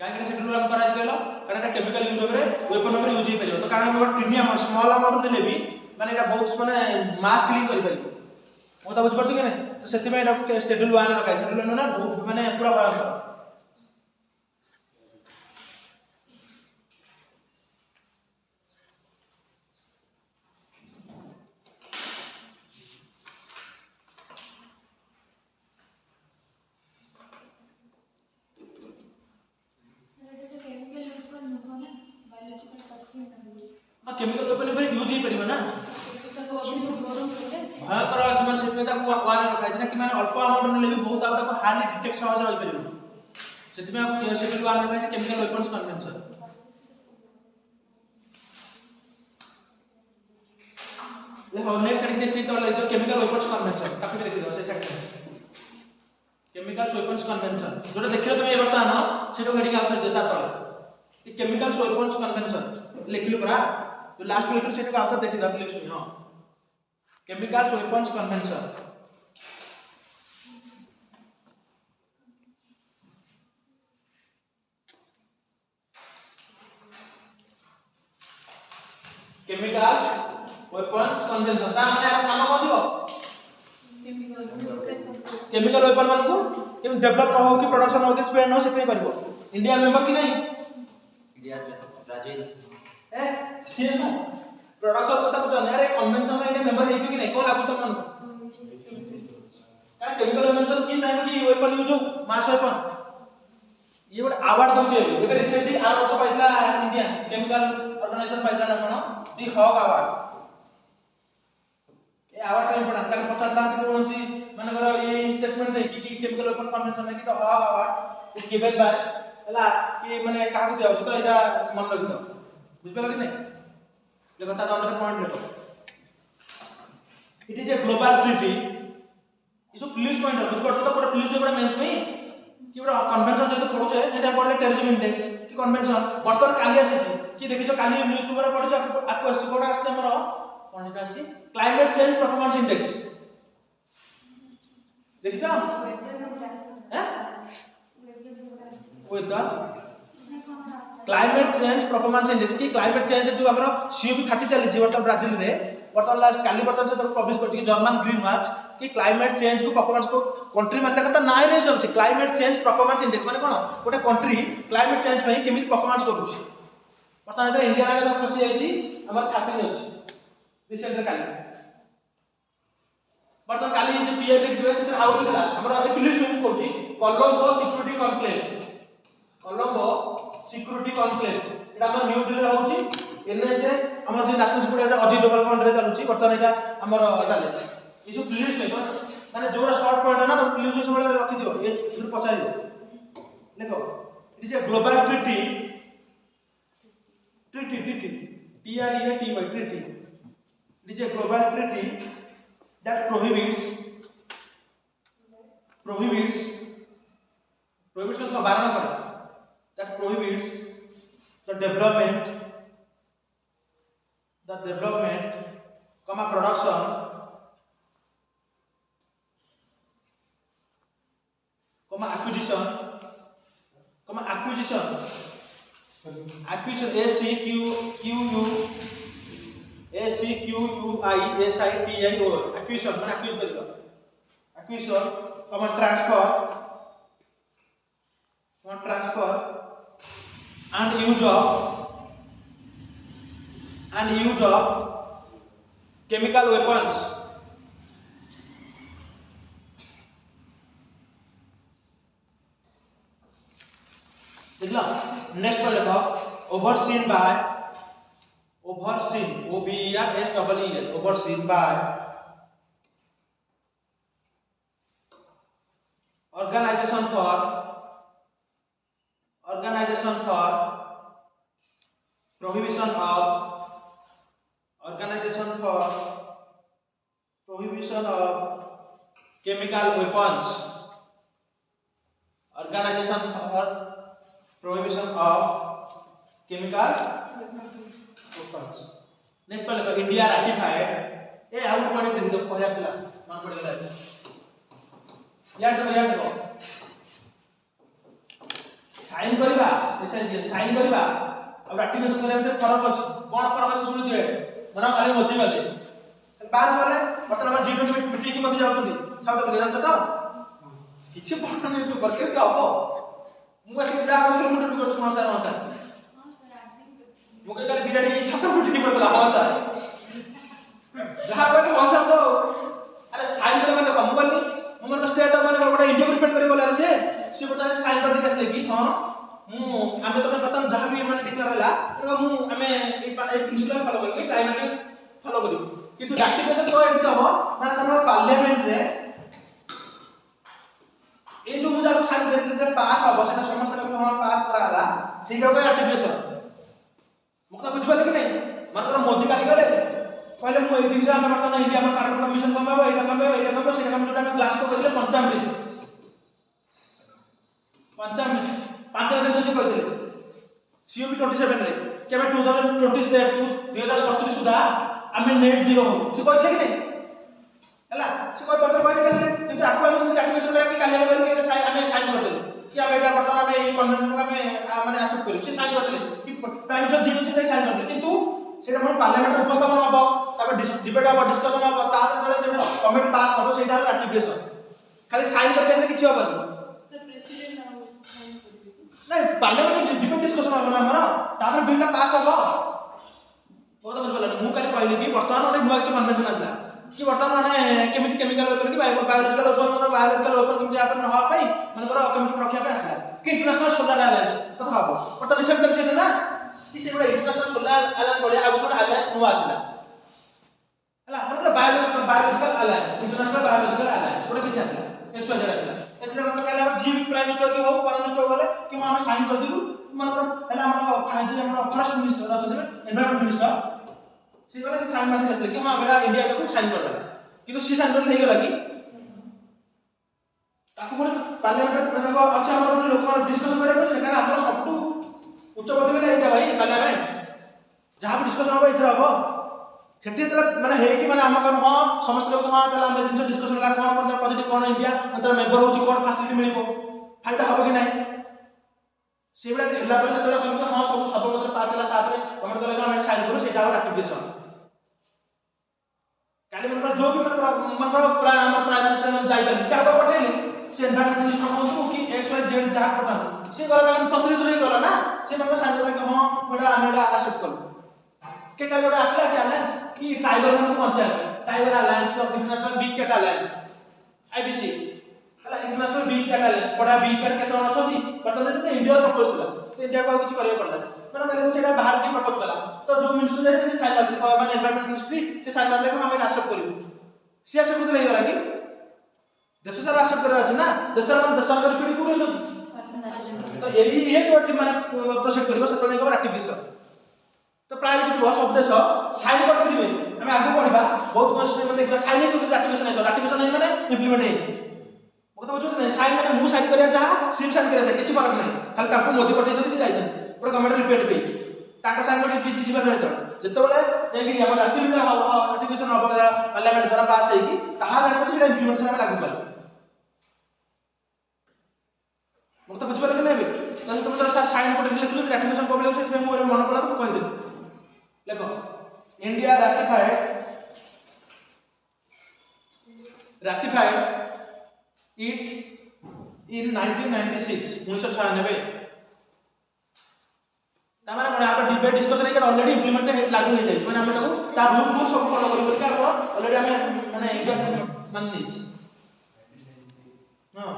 कहीं schedule 1 करा गेलो कारण एटा chemical use होबरे weapon होबरे use ही परियो तो कारण हम टिनी amount small amount ले भी माने एटा बहुत माने मास किलिंग करि परियो मो त बुझ परछु कि नै तो सेति में एटा शेड्यूल 1 रखा शेड्यूल 1 ना बहुत माने पूरा भयंकर केमिकल वेपन पर यूज ही परिबो ना भयंकर अछि मन सेति में ताको वान रखा छै ना कि माने अल्प अमाउंट ले भी बहुत आउ ताको हार्डली डिटेक्ट सहज रहि परिबो सेति में शेड्यूल 1 रखा छै केमिकल वेपन्स कन्वेंशन ये हो नेक्स्ट स्टडी से तो लाइक केमिकल वेपन्स कन्वेंशन ताको भी देखि दो से सेक्शन केमिकल वेपन्स कन्वेंशन जोटा देखियो तुम ए बर्तमान सेटो हेडिंग आउट देता तले कि केमिकल वेपन्स कन्वेंशन लिखिलु परा तो लास्ट लेक्चर सेटो आउट देखि द प्लीज सुन हां chemical weapons convention chemical weapons convention ता माने यार नाम कोन दियो केमिकल वेपन मान को केम डेवलप न हो कि प्रोडक्शन हो कि स्प्रेड न हो से पे करबो इंडिया मेंबर कि नहीं इंडिया ब्राजील ए से नो प्रोडक्शन को तो जाने यार कन्वेंशन में इंडिया मेंबर है कि नहीं कोन लागू तुम मन कारण केमिकल वेपन की चाहिए कि वेपन यूज हो मास वेपन ये बड अवार्ड दउचे एबे रिसेंटली 8 वर्ष पाइला इंडिया केमिकल ऑर्गेनाइजेशन पाइला ना कोन दी हॉग अवार्ड ए अवार्ड टाइम पड़ा काल 50 लाख कोन सी माने करो ये स्टेटमेंट दे कि केमिकल वेपन कन्वेंशन में कि तो hawk award is given by हला कि माने काहा को दिया तो एटा मन रखि दो बुझ पेला कि नहीं देखो ता अंडर पॉइंट देखो it is a global treaty इसो प्लीज पॉइंट बुझ पड़छ तो कोटा प्लीज कोटा मेंस में कि बड़ा कन्वेंशन जो पढुछे जे पढले टेररिज्म इंडेक्स कि कन्वेंशन बर्तमान काली आसी कि देखिछो काली न्यूज़ पेपर पढिछो आको आसी कोडा आसी हमर कोन हेटा आसी क्लाइमेट चेंज परफॉर्मेंस इंडेक्स देखिछो हैं whether climate change performance index की क्लाइमेट चेंज जो हमर सीओपी 30 चली जी वर्तमान ब्राजील रे वर्तमान लास्ट काली वर्तमान से तो पब्लिश करछि कि जर्मन ग्रीन वॉच कि क्लाइमेट चेंज को परफॉर्मेंस को कंट्री मानला कता नाय रे सब क्लाइमेट चेंज परफॉर्मेंस इंडेक्स माने कोन गोटे कंट्री क्लाइमेट चेंज पे केमिति परफॉर्मेंस करूछि वर्तमान इधर इंडिया रे तो खुशी आइछि हमर 30 अछि रिसेंट रे काली वर्तमान काली जे पीआई देखिबे से आउट दिला हमर ए पुलिस में कहछि कोलंबो सिक्योरिटी कॉन्क्लेव एटा हमर न्यू दिल्ली रहउछि एनएसए हमर जे national security Ajit Doval fund रे चलुछि वर्तमान एटा हमर चले ये जो पुलिस में माने जोरा शॉर्ट पॉइंट है ना तो पुलिस में सब रखि दियो ये फिर पचारियो देखो it is a global treaty T R E A T Y treaty it is a global treaty that prohibits का बारण करे that prohibits the development production acquisition A C Q U I S I T I O acquisition माने acquisition करिबा acquisition transfer and use of chemical weapons देखला next पर देखो overseen O B E R S E N overseen by Organization Organization for Prohibition of Chemical Weapons. Organization for Prohibition of Chemical Weapons. Next पहले India ratified. ए out point देखि दो कहया थिला मन पड़ गेला याद दो साइन करबा साइन करबा अब रैटिफिकेशन करे भीतर फरक अछि कोन फरक अछि सुनि दिए मना खाली मोदी गले बाहर गले मतलब हम G20 मीटिंग की मध्य जाउछथि सब तो जानछ तो किछि पढ़ नै जो बरके के हबो मु असि जा कर मुंड कर हां सर मु के गले बिराडी छत फुटी पड़तला हां सर जहां पर हां सर तो अरे साइन करे मतलब कम बोलनी मु मन स्टेट माने गोटे इंडिया रिप्रेजेंट करे बोला से बता साइन कर दिका से कि हां मु आमे तो बताम जहां भी माने डिक्लेयर होला मु आमे ए प्रिंसिपल फॉलो करके क्लाइमेट फॉलो करियो किंतु रैटिफिकेशन तो एमती हबो माने तमरो पार्लियामेंट रे ए जो मुजा को साइन करते पास हबो सेटा समस्त लोग हम पास करा हला सेटा को रैटिफिकेशन मुखा बुझ पाले कि नहीं मात्र मोदी काली करे पहले मु एक दिन से हम बता इंडिया में कार्बन कमीशन कमेबो एटा कमेबो सेटा कम जोटा हम क्लास को करले पंचामृत 5 दिन से कहते COP 27 रे केबे 2070 सुधा आमे नेट जीरो हो से कहले कि नहीं हला से कोई पत्र कहले किंतु आपको हम रैटिफिकेशन करा के काले करी के आमे साइन कर देले कि आमे एटा बर्तन आमे ई कन्वेंशन को आमे माने एक्सेप्ट करू से साइन कर देले कि प्राइम मिनिस्टर जीरो से साइन कर देले किंतु सेटा मन पार्लियामेंट रे उपस्थापन हबो तापर डिबेट हबो डिस्कशन हबो तापर जले सेटा कमेंट पास हबो सेटा रैटिफिकेशन खाली साइन करके से किछि हबो नहीं पार्लियामेंट डिबेट डिस्कशन हबो ना हमर तापर बिलटा पास हबो बहुत बुझ पला मु काली कहली कि वर्तमान ओटे नुआ किछ कन्वेंशन आसला कि वर्तमान माने केमिति केमिकल वेपन कि बायोलॉजिकल वेपन केमिति आपन न हो पाई मन करो केमिति रखिया पे आसला कि इंटरनेशनल सोलर अलायंस कथा हबो वर्तमान रिसेंट सेटा ना कि से बडा इंटरनेशनल सोलर अलायंस बडा आगु छोड अलायंस नुआ आसला हला मन करो biological alliance international biological alliance बडा किछ आसला एक्सप्लेन आसला एथरा मतलब कहले हम जी प्राइम मिनिस्टर की हो प्राइम मिनिस्टर गले कि हम साइन कर दिलु मन करो हला हम फाइनान्स हम फॉरेस्ट मिनिस्टर अछन एनवायरनमेंट मिनिस्टर से गले से साइन मार दिले कि हम बेटा इंडिया को साइन कर देला किंतु सी साइन कर हे गेला कि ताकू मन पार्लियामेंट मतलब अच्छा हमर लोक डिस्कशन करे को कारण हमर सबटू उच्च पद बेला एटा भाई पार्लियामेंट जहां भी डिस्कशन होबो इधर होबो सेठी तला माने हे कि माने हम हां समस्त लोग हां तला हम जिन डिस्कशन ला कोन पॉजिटिव कोन इंडिया अंतर मेंबर होची कोन फैसिलिटी मिलिबो फायदा होबो कि नहीं सेबडा जिल्ला पर तला हम हां सब सर्वपत्र पास हला तापर कमेंट करले हम साइन करू सेटा रैटिफिकेशन काली मन जो भी मन प्राइम मिनिस्टर जाई कर से आगो पठेली से एनवायरनमेंट मिनिस्टर हो कि एक्स वाई जेड जा पठा से गला प्रतिनिधि रही गला ना से मन साइन कर कि हां बेटा हमें एक्सेप्ट कर के काली ओडा आसला कि अलायंस कि टाइगर को पहुंचा टाइगर अलायंस को international big cat alliance IBC हला इंटरनेशनल बिग कैट अलायंस बडा बिग कैट केतन अछथि बर्तमान तो इंडिया प्रपोज थला तो इंडिया को कुछ करियो पड़ला माने काली को सेटा बाहर की प्रपोज कला तो जो मिनिस्टर जे से साइन मारले माने एनवायरनमेंट मिनिस्ट्री से साइन मारले कि हम एक्सेप्ट करियो से एक्सेप्ट करले गला कि देश सारा एक्सेप्ट करे अछि ना देश सरकार पीडी करियो तो ये जो माने प्रोसेस करियो सतले को रैटिफिकेशन तो प्राय किछि बहुत सब देश साइन करके दिबे हम आगे बढ़िबा बहुत कोशिश में देखबा साइन तो रैटिफिकेशन नहीं माने इंप्लीमेंट नहीं मत बुझो नहीं साइन माने मु साइन करिया जहा सिम साइन करिया किछि फरक नहीं खाली ताको मोदी पठे से जाय छन पूरा गवर्नमेंट रिपेट पे ताका साइन कर किछि बार नहीं जते बेले जे कि हम रैटिफिकेशन हो पार्लियामेंट द्वारा पास है कि ताहा जाने कि इंप्लीमेंटेशन में लागू कर मत बुझ पाले कि नहीं तने तुम तो साइन कर लिख दो रैटिफिकेशन को बोले से मोर मन पड़ा तो कह दे देखो इंडिया ratified it in 1996 1996 तमारा कोन आप डिबेट डिस्कशन है ऑलरेडी इंप्लीमेंट लागू हो जाय माने हम ताको ता रूल सब फॉलो करियो कि आप ऑलरेडी हम माने इंडिया मान नीच हां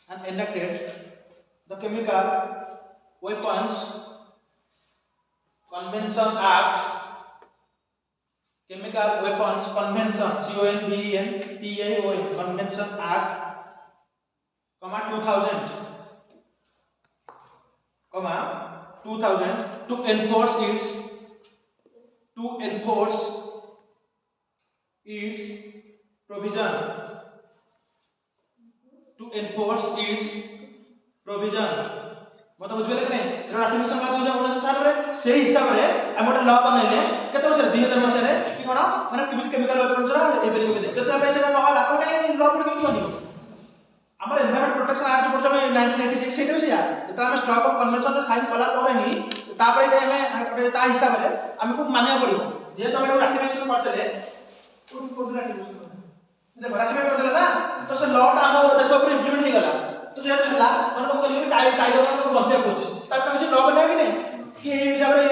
and enacted the chemical weapons convention act Chemical Weapons Convention CONVENTAO Convention Act, 2000, 2000 to enforce its provision, मतलब बुझिबे कि नहीं जेटा राटिफिकेशन करा 2059 रे से हिसाब रे हम गोटे लॉ बनैले केते वर्ष रे 2000 वर्ष रे कि कोन माने केमिति केमिकल वेपन्स रा ए बेरि के जते हम सेटा न होला तो काई लॉ पड़ केमिति बनिबो हमर एनवायरनमेंट प्रोटेक्शन एक्ट पड़ जमे 1986 सेटा से यार जेता हम स्टॉकहोम कन्वेंशन रे साइन कला पर ही तापर एटा हमें ता हिसाब रे हमको मानिया पड़िबो जे तमे राटिफिकेशन करतले कोन राटिफिकेशन देखो राटिफाई कर देला ना तो से लॉ ता हम देश ऊपर इंप्लीमेंट हो गला तो जे हला माने तुम कहली टाइगर को बंचे कुछ तापर कुछ लॉ बना कि नहीं कि ए हिसाब में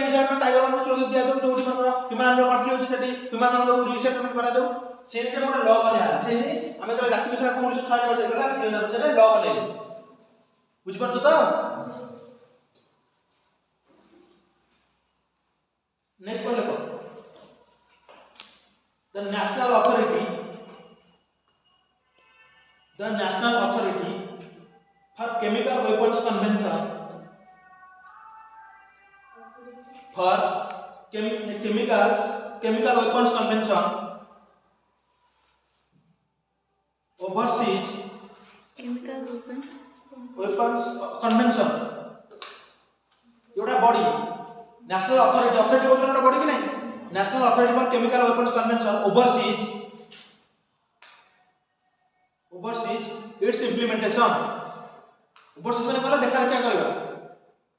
टाइगर को सुरक्षा दिया जाऊ जोटी मन ह्यूमन रो कंट्री होची सेठी ह्यूमन रो रिसेटलमेंट करा जाऊ सेठी गोटे लॉ बना से हमें तो राटिफिकेशन को 1906 वर्ष गला 2000 वर्ष रे लॉ बनै बुझ परछ तो नेक्स्ट पॉइंट देखो the national authority for chemical weapons convention for chemical weapons convention overseas chemical weapons convention योटा बॉडी नेशनल अथॉरिटी को जोटा बॉडी कि नहीं national authority for chemical weapons convention overseas its implementation overseas माने कहला देखा क्या करबा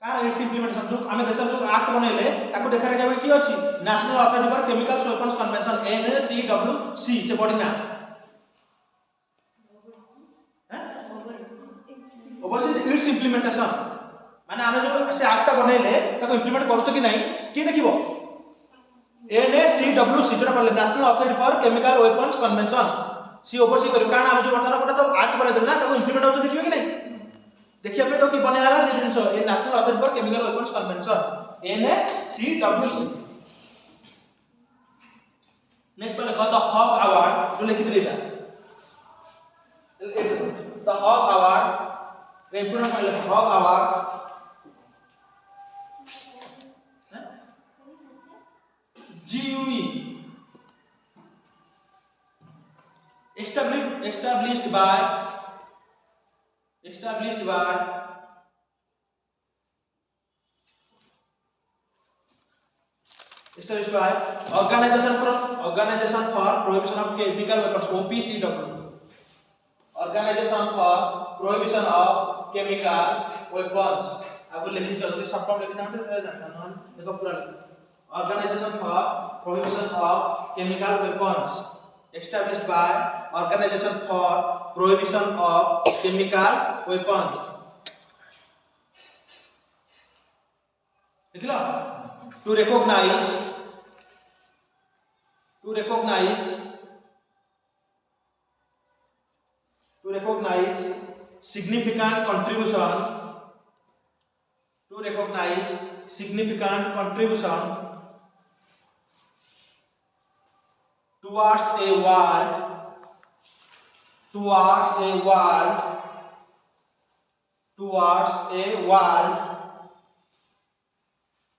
कार इट्स इंप्लीमेंटेशन जो आमे देश जो एक्ट बनैले ताको देखा रे की अछि national authority for chemical weapons convention NACWC से बॉडी ना ओवरसीज इट्स इंप्लीमेंटेशन माने आमे जो से एक्ट बनैले ताको इंप्लीमेंट करूछ कि नहीं की देखिबो NACWC जोटा बोले national authority for chemical weapons convention सी ओवरसी करियो कारण हम जो वर्तमान कोटा तो एक्ट बनै देना ताको इंप्लीमेंट होछ देखिबे कि नहीं देखिए अपने तो की बने आला से since a national authority for chemical weapons convention NACWC next पहले कहता हॉक अवार्ड जो लिखि दिलेला द हॉक अवार्ड रेपुटेशन पहले Hague award GUE established by Organization for Prohibition of Chemical Weapons OPCW Organization for Prohibition of Chemical Weapons आगु लिखि जल्दी सब फॉर्म लिखि जानते जानना देखो पूरा Organization for Prohibition of Chemical Weapons established by Organization for Prohibition of Chemical Weapons लिख लो to recognize significant contribution towards a world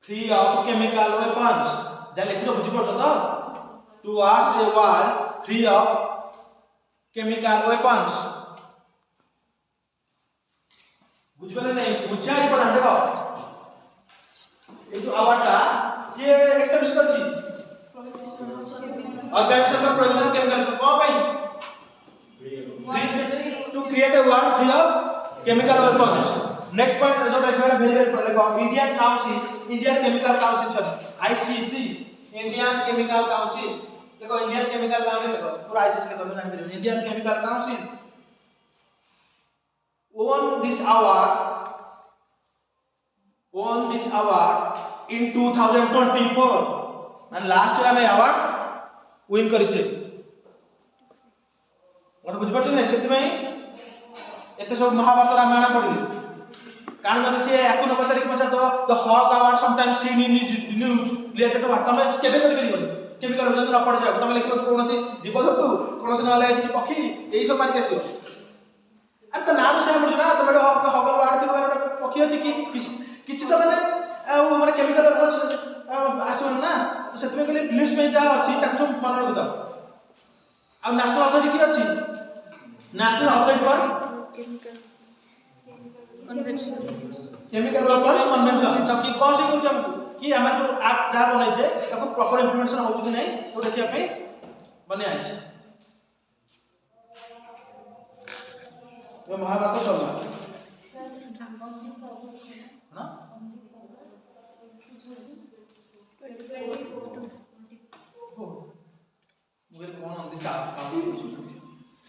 free of chemical weapons जा लिखो बुझी पड़छ तो towards a world free of chemical weapons बुझबले नहीं बुझा important देखो ये जो अवार्ड का ये एस्टैब्लिश करछि Organization for Prohibition of Chemical Weapons को भाई to create a world free of chemical weapons next point जो देखो वेरी वेरी देखो Indian Chemical Council ICC Indian Chemical Council देखो Indian Chemical Council देखो पूरा ICC के तुम जान करियो Indian Chemical Council won this award in 2024 and last year में award win करिছে मतलब बुझ पड़छ नै सेति में एते सब महाभारत रामायण पढिले कारण जदि से याकु न पचार तो the hoc award sometimes seen in news related to वार्ता में केबे करि परिबो केमिकल जब न पढ़ी जाओ तुम लिखो कौन सी जीवजंतु कौन से ना किसी पक्षी यही सब मारिक आसो अरे तो ना से मुझे ना तुम हगर वार्ड थी गोटे पक्षी अच्छी कि किसी तो मैंने माने केमिकल आसो ना तो से कहले फिलिप्स में जहाँ अच्छी सब मन रखी था आ नेशनल अथॉरिटी किए अच्छी national authority for chemical weapons convention तब कि कौन से कहूँ हमको कि हमारे जो एक्ट जहाँ बने छे ताको प्रॉपर इंप्लीमेंटेशन हो कि नहीं तो देखिए पे बने आए छे ये महाभारत सब है ना मुझे कौन अंति सा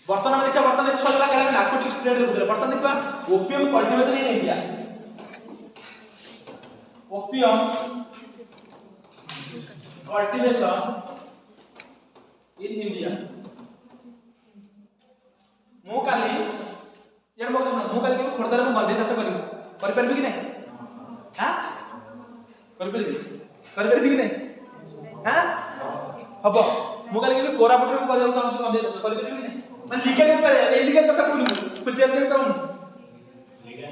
वर्तमान देखा वर्तमान एक सजला कला नार्कोटिक स्ट्रेट देखुले वर्तमान देखा opium cultivation in India opium cultivation in India मु काली यार मो सुन मु काली के खोरदार मु गंजे चाष करि परबी कि नहीं हां करि परबी कि नहीं हां हबो मु काली के कोरापुट में कर जाऊ चाहू गंजे चाष करि परबी कि नहीं मैं लीगल पे इलीगल कथा कोनी तो जेल दे चाहू लीगल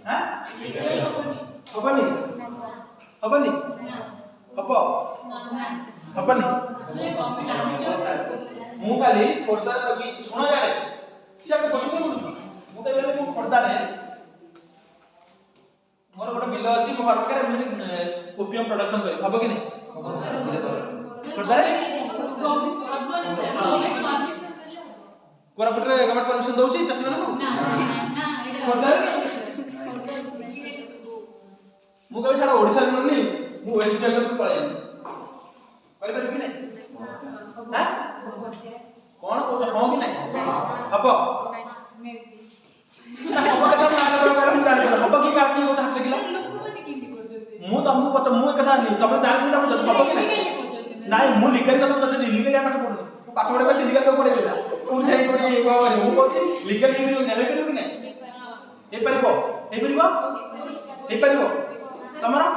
हां हबनी हबनी हबो हबनी मु काली खोरदार कभी सुना जाए से को पछु मु तो बेले मु खोरदार है मोर गोटे बिल अछि मो घर पाखे ओपियम प्रोडक्शन करी हबो कि नहीं खोरदार कोरापुट रे गवर्नमेंट परमिशन दउची चासी माने को ना खोरदार मु कभी सारा ओडिसा में नहीं मु वेस्ट बेंगल को पळे करि परबी कि नहीं हां कौन को हां कि नहीं हबो ना हबो कथा ना हम जान हबो की कार्य को हाथ लगिला लोक माने किंदी करजते मु तुमको पता मु कथा नहीं तुम जान छी तुम हबो कि नहीं नहीं मु लिखरी कथा तो लीगल या पाठ पढु पाठ पढे बस लीगल को पढेला कोन जाई कोनी को करे मु कहछि लीगल ही नहीं करियो कि नहीं हे परिबो तमरा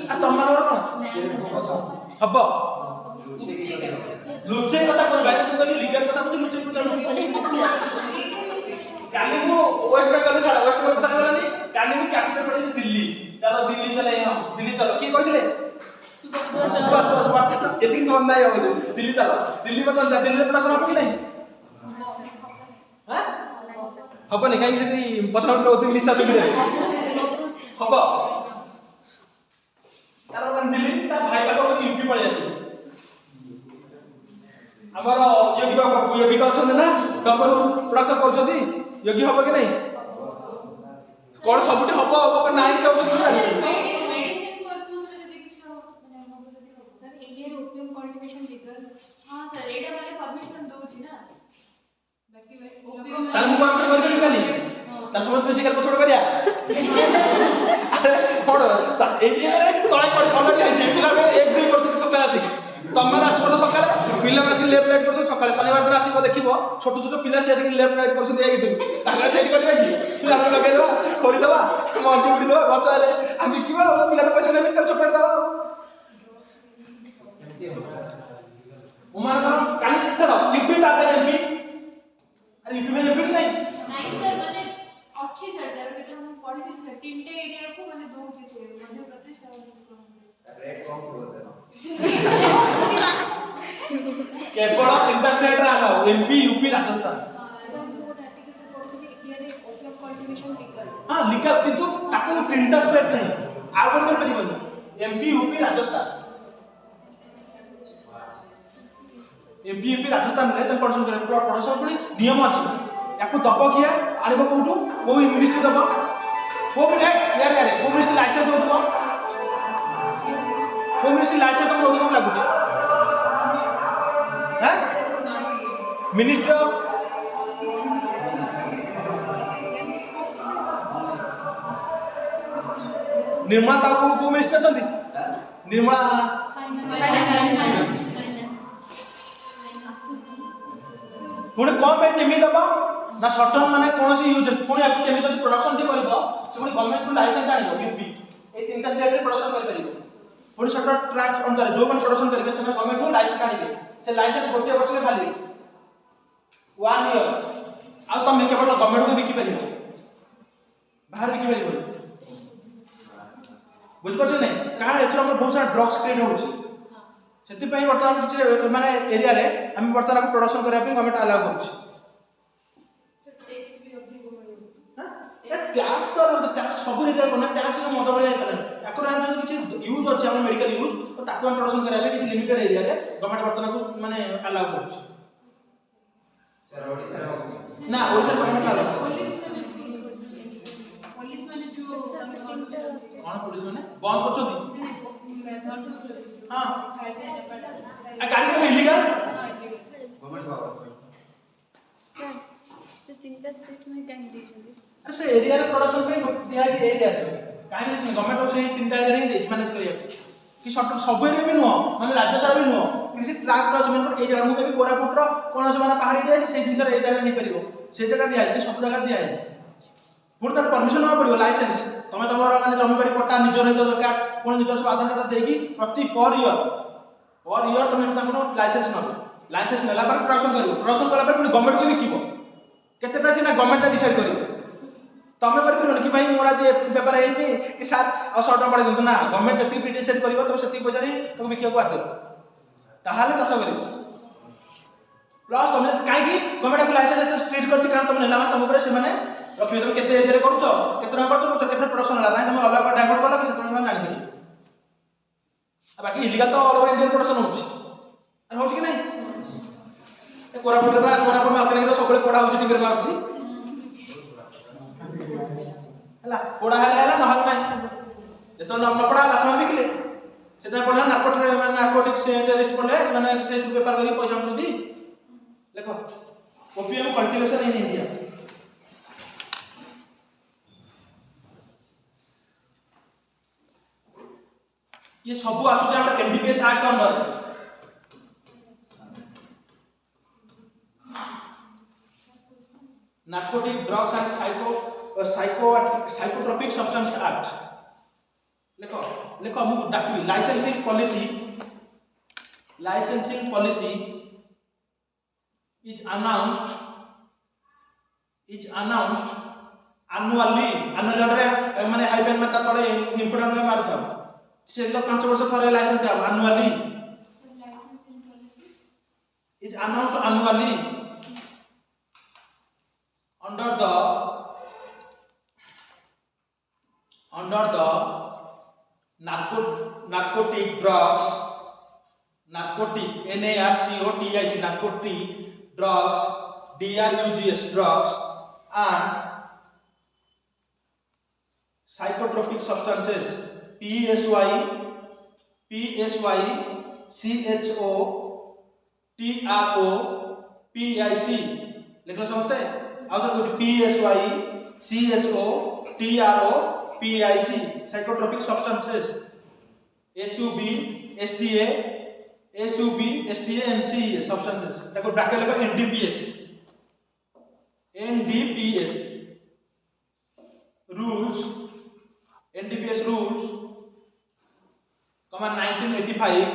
आ तमरा कोन हबो लुचे कथा कोन बात तू कहली लीगल कथा को लुचे को चलो काली मु वेस्ट बेंगल छाड़ा वेस्ट बेंगल कथा कहलानी काली मु कैपिटल पड़े दिल्ली चलो दिल्ली चले हम दिल्ली चलो की कहथिले सुभाष एति समझ नहीं हो दिल्ली चलो दिल्ली में चल दिल्ली में प्रश्न हो कि नहीं हां हबो नहीं काई सेठी पत्र को दिल्ली से सुविधा हबो तार दिल्ली ता भाई बाको यूपी पड़े आसी हमर योगी बाबू योगी का अछन ना डबल प्रोडक्शन करछथि योगी हबो कि नहीं कोन सबुटी हबो पर नाही कहू कि मेडिसिन पर्पस रे जदी किछ माने होमोपैथी हो sir Indian opium cultivation legal हां सर एडा माने परमिशन दोछि ना बाकी ओपियम ताल मु कोन कर काली तार समझ में शिकार को छोड़ करिया छोड़ चास ए रे तळे पड़ी ऑलरेडी आइछे पिला 1 2 वर्ष सकाळ आसी तमन आसबो सकाळ पिला आसी लेफ्ट राइट करछ सकाळ शनिवार दिन आसीबो देखिबो छोट छोट पिला से आसी लेफ्ट राइट करछ देई दु ताका सेट करबा कि पिला लगे दबा खोड़ी दबा मंदी उड़ी दबा गछ आले हम किबा पिला तो पैसा नहीं कर चोपेट दबा उमान का काली चलो यूपी ता एमपी अरे यूपी में एमपी नहीं नहीं सर माने अच्छी सर जरा के हम पढ़ी थी सर तीनटे एरिया को माने दोछि से मध्य प्रदेश और रेट कम करो सर केवल तीनटा स्टेट रे आलो एमपी यूपी राजस्थान सर वो आर्टिकल तो पढ़ी इंडिया रे ओपियम कल्टीवेशन लीगल हां लीगल किंतु ताको तीनटा स्टेट नहीं आ कोन कर परिबनी MP UP Rajasthan MP UP Rajasthan रे त प्रोडक्शन करे प्रोडक्शन पुनी नियम अछि याको दबो किया आनिबो कोठू को मिनिस्ट्री दबो को भी यार यार को मिनिस्ट्री लाइसेंस दो को मिनिस्ट्री लाइसेंस दो लागु छी हैं मिनिस्टर ऑफ निर्माता को मिनिस्टर छथि निर्मला पुणे कौन पे केमी दबा ना शॉर्ट टर्म माने कोन से यूज पुणे आपको केमी जदी प्रोडक्शन दे करबो से पुणे गवर्नमेंट को लाइसेंस आनिबो यूपी ए तीनटा स्टेट रे प्रोडक्शन कर परिबो फुड सेक्टर ट्रैक अनुसार जो मन प्रोडक्शन करेंगे से गवर्नमेंट को लाइसेंस आनिबे से लाइसेंस गोटे वर्ष में खाली 1 ईयर आ तुम केवल गवर्नमेंट को बिकी परिबो बाहर बिकी परिबो बुझ पड़छ नै कारण एथर हम बहुत सारा ड्रग्स क्रिएट होछि सेति पई वर्तमान किछि माने एरिया रे हम वर्तमान को प्रोडक्शन करै पे गवर्नमेंट अलाउ करछि टैक्स तो टैक्स सब एरिया कोन टैक्स को मत बळे आइतले एकर हम किछि यूज अछि हम मेडिकल यूज तो ताको हम प्रोडक्शन करै पे किछि लिमिटेड एरिया रे गवर्नमेंट वर्तमान को माने अलाउ करछि सर ओडिसा ना ओडिसा गवर्नमेंट अलाउ पुलिस माने जो कौन पुलिस माने बंद करछोदी हां आ गाड़ी को इलीगल गवर्नमेंट बाबा सर से तीनटा स्टेट में कहीं दीजिए अरे से एरिया रे प्रोडक्शन पे दिया है एरिया काहे कि गवर्नमेंट से तीनटा एरिया रे देछ मैनेज करिया कि सब एरिया भी नुह माने राज्य सारा भी नुह किसी ट्रैक रो जमीन पर ए जगह में भी कोरापुट रो कोन से माने पहाड़ी एरिया से जिनसर एरिया रे नहीं परिबो से जगह दिया है सब जगह दिया है पुर तर परमिशन न पड़िबो लाइसेंस तमे तमरा माने जमीन पर पट्टा निजर हे दरकार कोन निजर से आधार कार्ड देगी प्रति पर ईयर तमे तमरो लाइसेंस न लाइसेंस नेला पर प्रोडक्शन कला पर गवर्नमेंट को बिकिबो केते पैसे ना गवर्नमेंट डिसाइड करिवो तमे कर कि भाई मोरा जे पेपर हेनी कि सर आ 100 टका पड़े दंतु ना गवर्नमेंट जति डिसाइड करिवो तब सेति पैसा रे तब बिकियो को आते ताहाले चाष करिवो प्लस तमे काई कि गवर्नमेंट को लाइसेंस एते स्ट्रिक्ट करछि कारण तमे नेला तम ऊपर से माने रखिबे तमे केते एरिया रे करूछ केते टका करछ केते प्रोडक्शन होला नाही तमे अलग डाइवर्ट कला कि से तमे जानि बनी आ बाकी इलीगल तो ऑल ओवर इंडियन प्रोडक्शन होछि अरे होछि कि नहीं ए कोरापुट मार्केटिंग रो सबले पड़ा होछि टिंगर बारछि हला पड़ा हला न हल नाही जेतो न पड़ा हला समय बिकले सेटा पड़ा नार्कोटिक्स टेररिस्ट पड़ले माने से पेपर करी पैसा हमदी देखो ओपीएम कल्टीवेशन इन इंडिया ये सब आसुचे हमर NDPS act under narcotic drugs and psychotropic substance act लेखो मु डाकबी licensing policy is announced annually रे माने हाइपेन में ता तळे इंपोर्टेंट में मारु था से 5 वर्ष थरे लाइसेंस दिया annually licensing policy is announced annually under the narcotic drugs narcotic narcotic drugs drugs drugs and psychotropic substances PSY CHO TRO PIC लिखना समझते हैं आउटर कुछ PSY CHO TRO PIC psychotropic substances SUB STA NCA substances देखो bracket लगा NDPS rules कमा 1985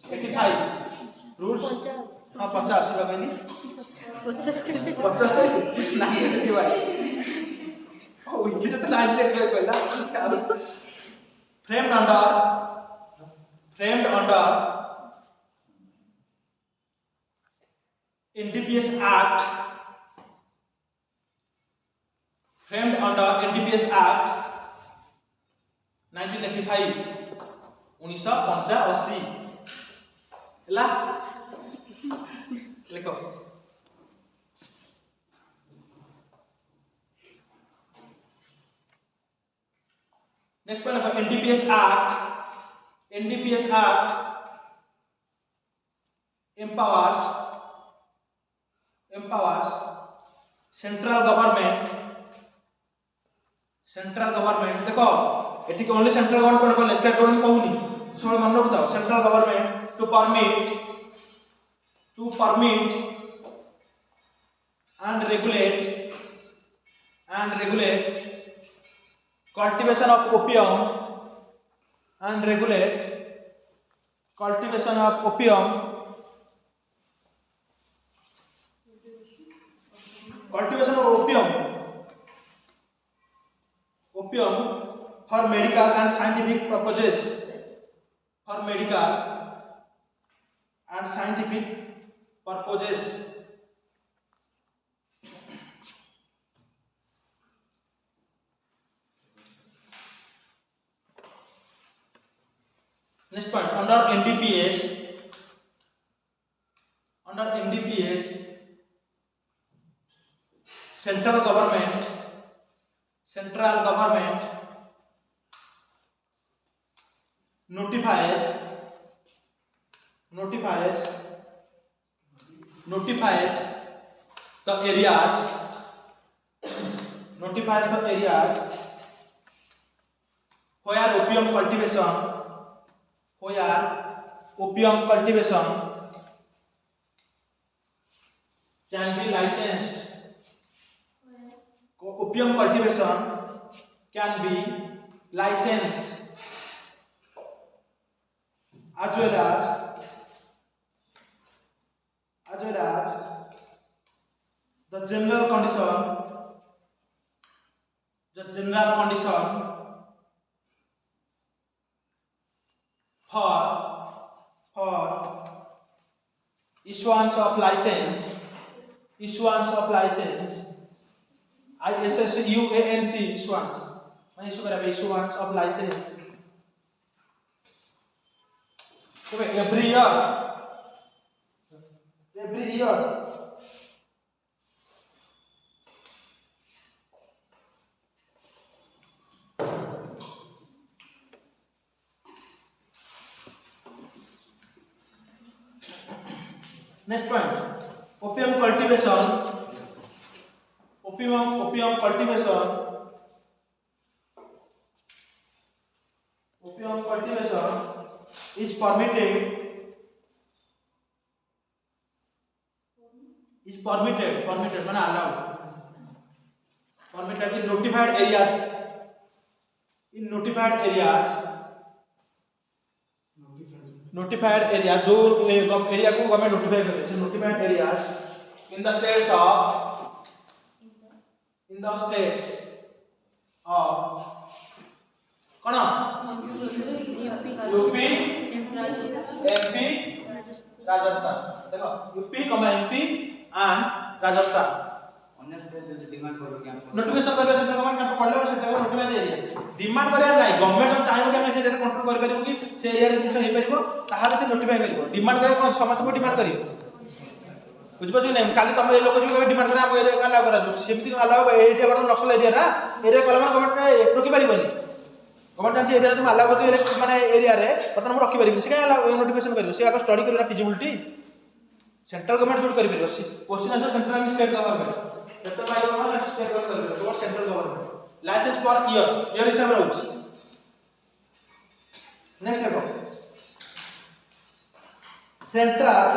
85 rules हां 50 सिवा कहनी 50 1985 ओ इंग्लिश तो 1985 कहला framed under NDPS Act framed under NDPS Act 1985 1985 ହେଲା लिखो नेक्स्ट पॉइंट है NDPS Act empowers central government देखो एठी ओनली सेंट्रल गवर्नमेंट पर स्टेट गवर्नमेंट कहूनी सब मन रखु थाओ central government to permit and regulate cultivation of opium and regulate cultivation of opium for medical and scientific purposes Next point, under NDPS, central government notifies the areas where opium cultivation can be licensed. Opium cultivation can be licensed as well as the general condition for issuance of license ISSUANC issuance issuance of license every year Next point, opium cultivation is permitted মানে allowed permitted in notified areas जो area को government notify करे से notified areas in the states of कौन UP MP Rajasthan देखो UP MP and Rajasthan अन्य state जो demand करो कि हम नोटिफिकेशन करबे सेंट्रल गवर्नमेंट कैंप पड़ले सेटा को नोटिफाई एरिया डिमांड करे नाही गवर्नमेंट चाहिबो कि हम से एरिया कंट्रोल कर परिबो कि से एरिया रे जिंस हे परिबो ताहाले से नोटिफाई करिवो डिमांड करे कोन समस्त को डिमांड करिवो बुझबो नै काली तमे ए लोक जो डिमांड करे हम एरिया का लागो राजो सेमति अलाउ एरिया बड नक्सल एरिया ना एरिया कलम गवर्नमेंट रोकी परिबोनी गवर्नमेंट जान एरिया तुम अलाउ करते माने एरिया रे बर्तन हम रखि परिबो से का नोटिफिकेशन करिवो से आको स्टडी करिना फिजिबिलिटी सेंट्रल गवर्नमेंट जोड करि परिबो question answer central and state government central by government state government तो central government licence for year हिसाब रहउछ नेक्स्ट देखो central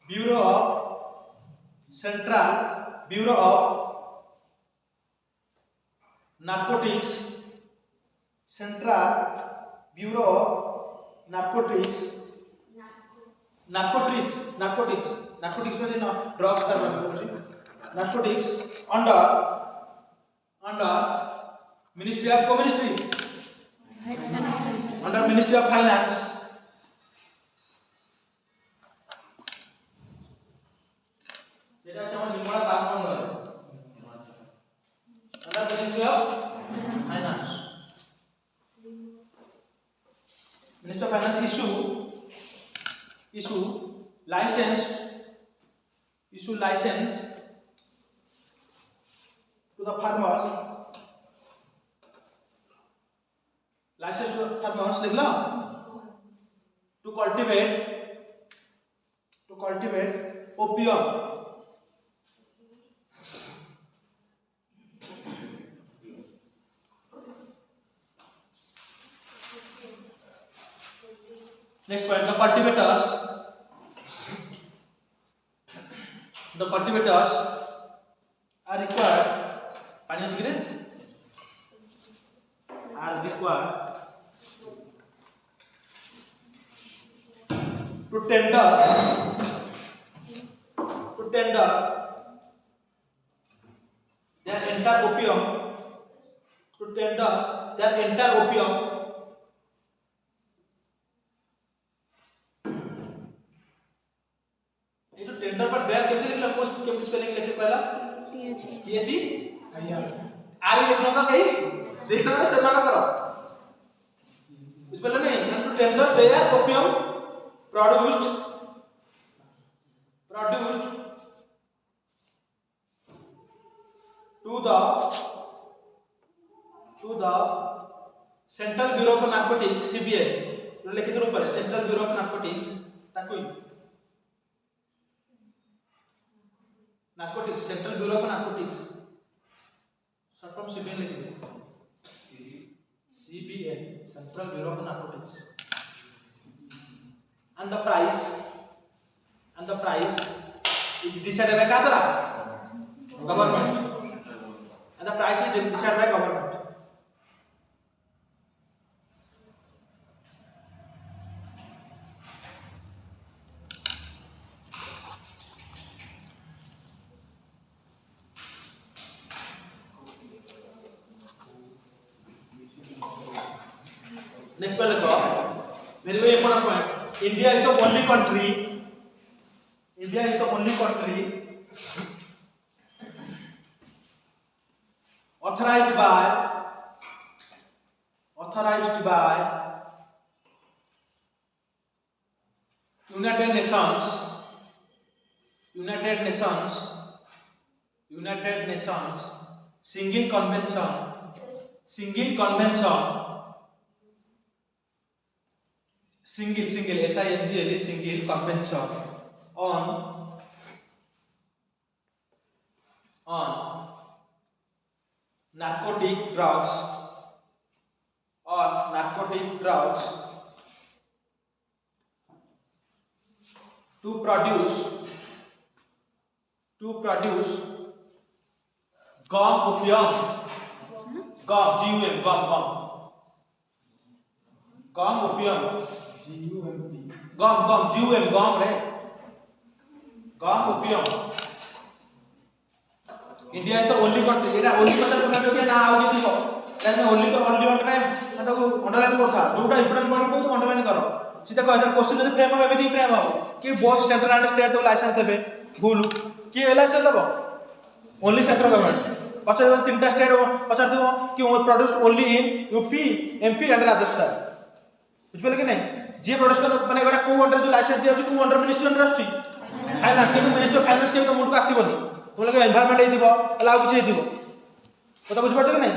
bureau of narcotics narcotics में drugs narcotics under ministry of finance যেটা আছে আমার নির্মলা কামন রয়েছে under ministry of finance issue license to the farmers लिख लो to cultivate opium Next point, the cultivators are required पानी अछि कि रे are required to tender their entire opium ये जो टेंडर पर देयर केमती लिखला पोस्ट केमती स्पेलिंग लिखे पहला टीएच आर लिखनो तो कहीं देखना ना सम्मान करो बुझ पहले नहीं to tender their opium produced to the Central Bureau of Narcotics CBI जो लिखित रूप है Central Bureau of Narcotics ताकि Narcotics Central Bureau of Narcotics short form CBI लिखित CBI Central Bureau of Narcotics and the price is decided by kadra government and the price is decided by government next one look very very important point India is the only country authorized by United Nations Single Convention single SINGLE single convention on narcotic drugs to produce gum opium India is the only country Etah only पचार को भाबे ना आउ जे थिबो Tame only under मतलब underline करथा जोटा important point को तो underline करो सीधा कह जर क्वेश्चन जदी प्रेम होबे एमिति प्रेम हो कि बोथ सेंट्रल एंड स्टेट तो लाइसेंस देबे भूल कि लाइसेंस देबो ओनली सेंट्रल गवर्नमेंट पचार तीनटा स्टेट पचार दिबो कि produced only in UP MP and Rajasthan बुझ पले कि नहीं जे प्रोड्यूस कर माने एटा को अंडर जो लाइसेंस दिया को अंडर मिनिस्ट्री अंडर आसी फाइनेंस के मिनिस्ट्री ऑफ फाइनेंस के तो मुंड को आसीबनी बोले कि एनवायरनमेंट हे दिबो अला आ किछ हे दिबो कथा बुझ पड़छ कि नहीं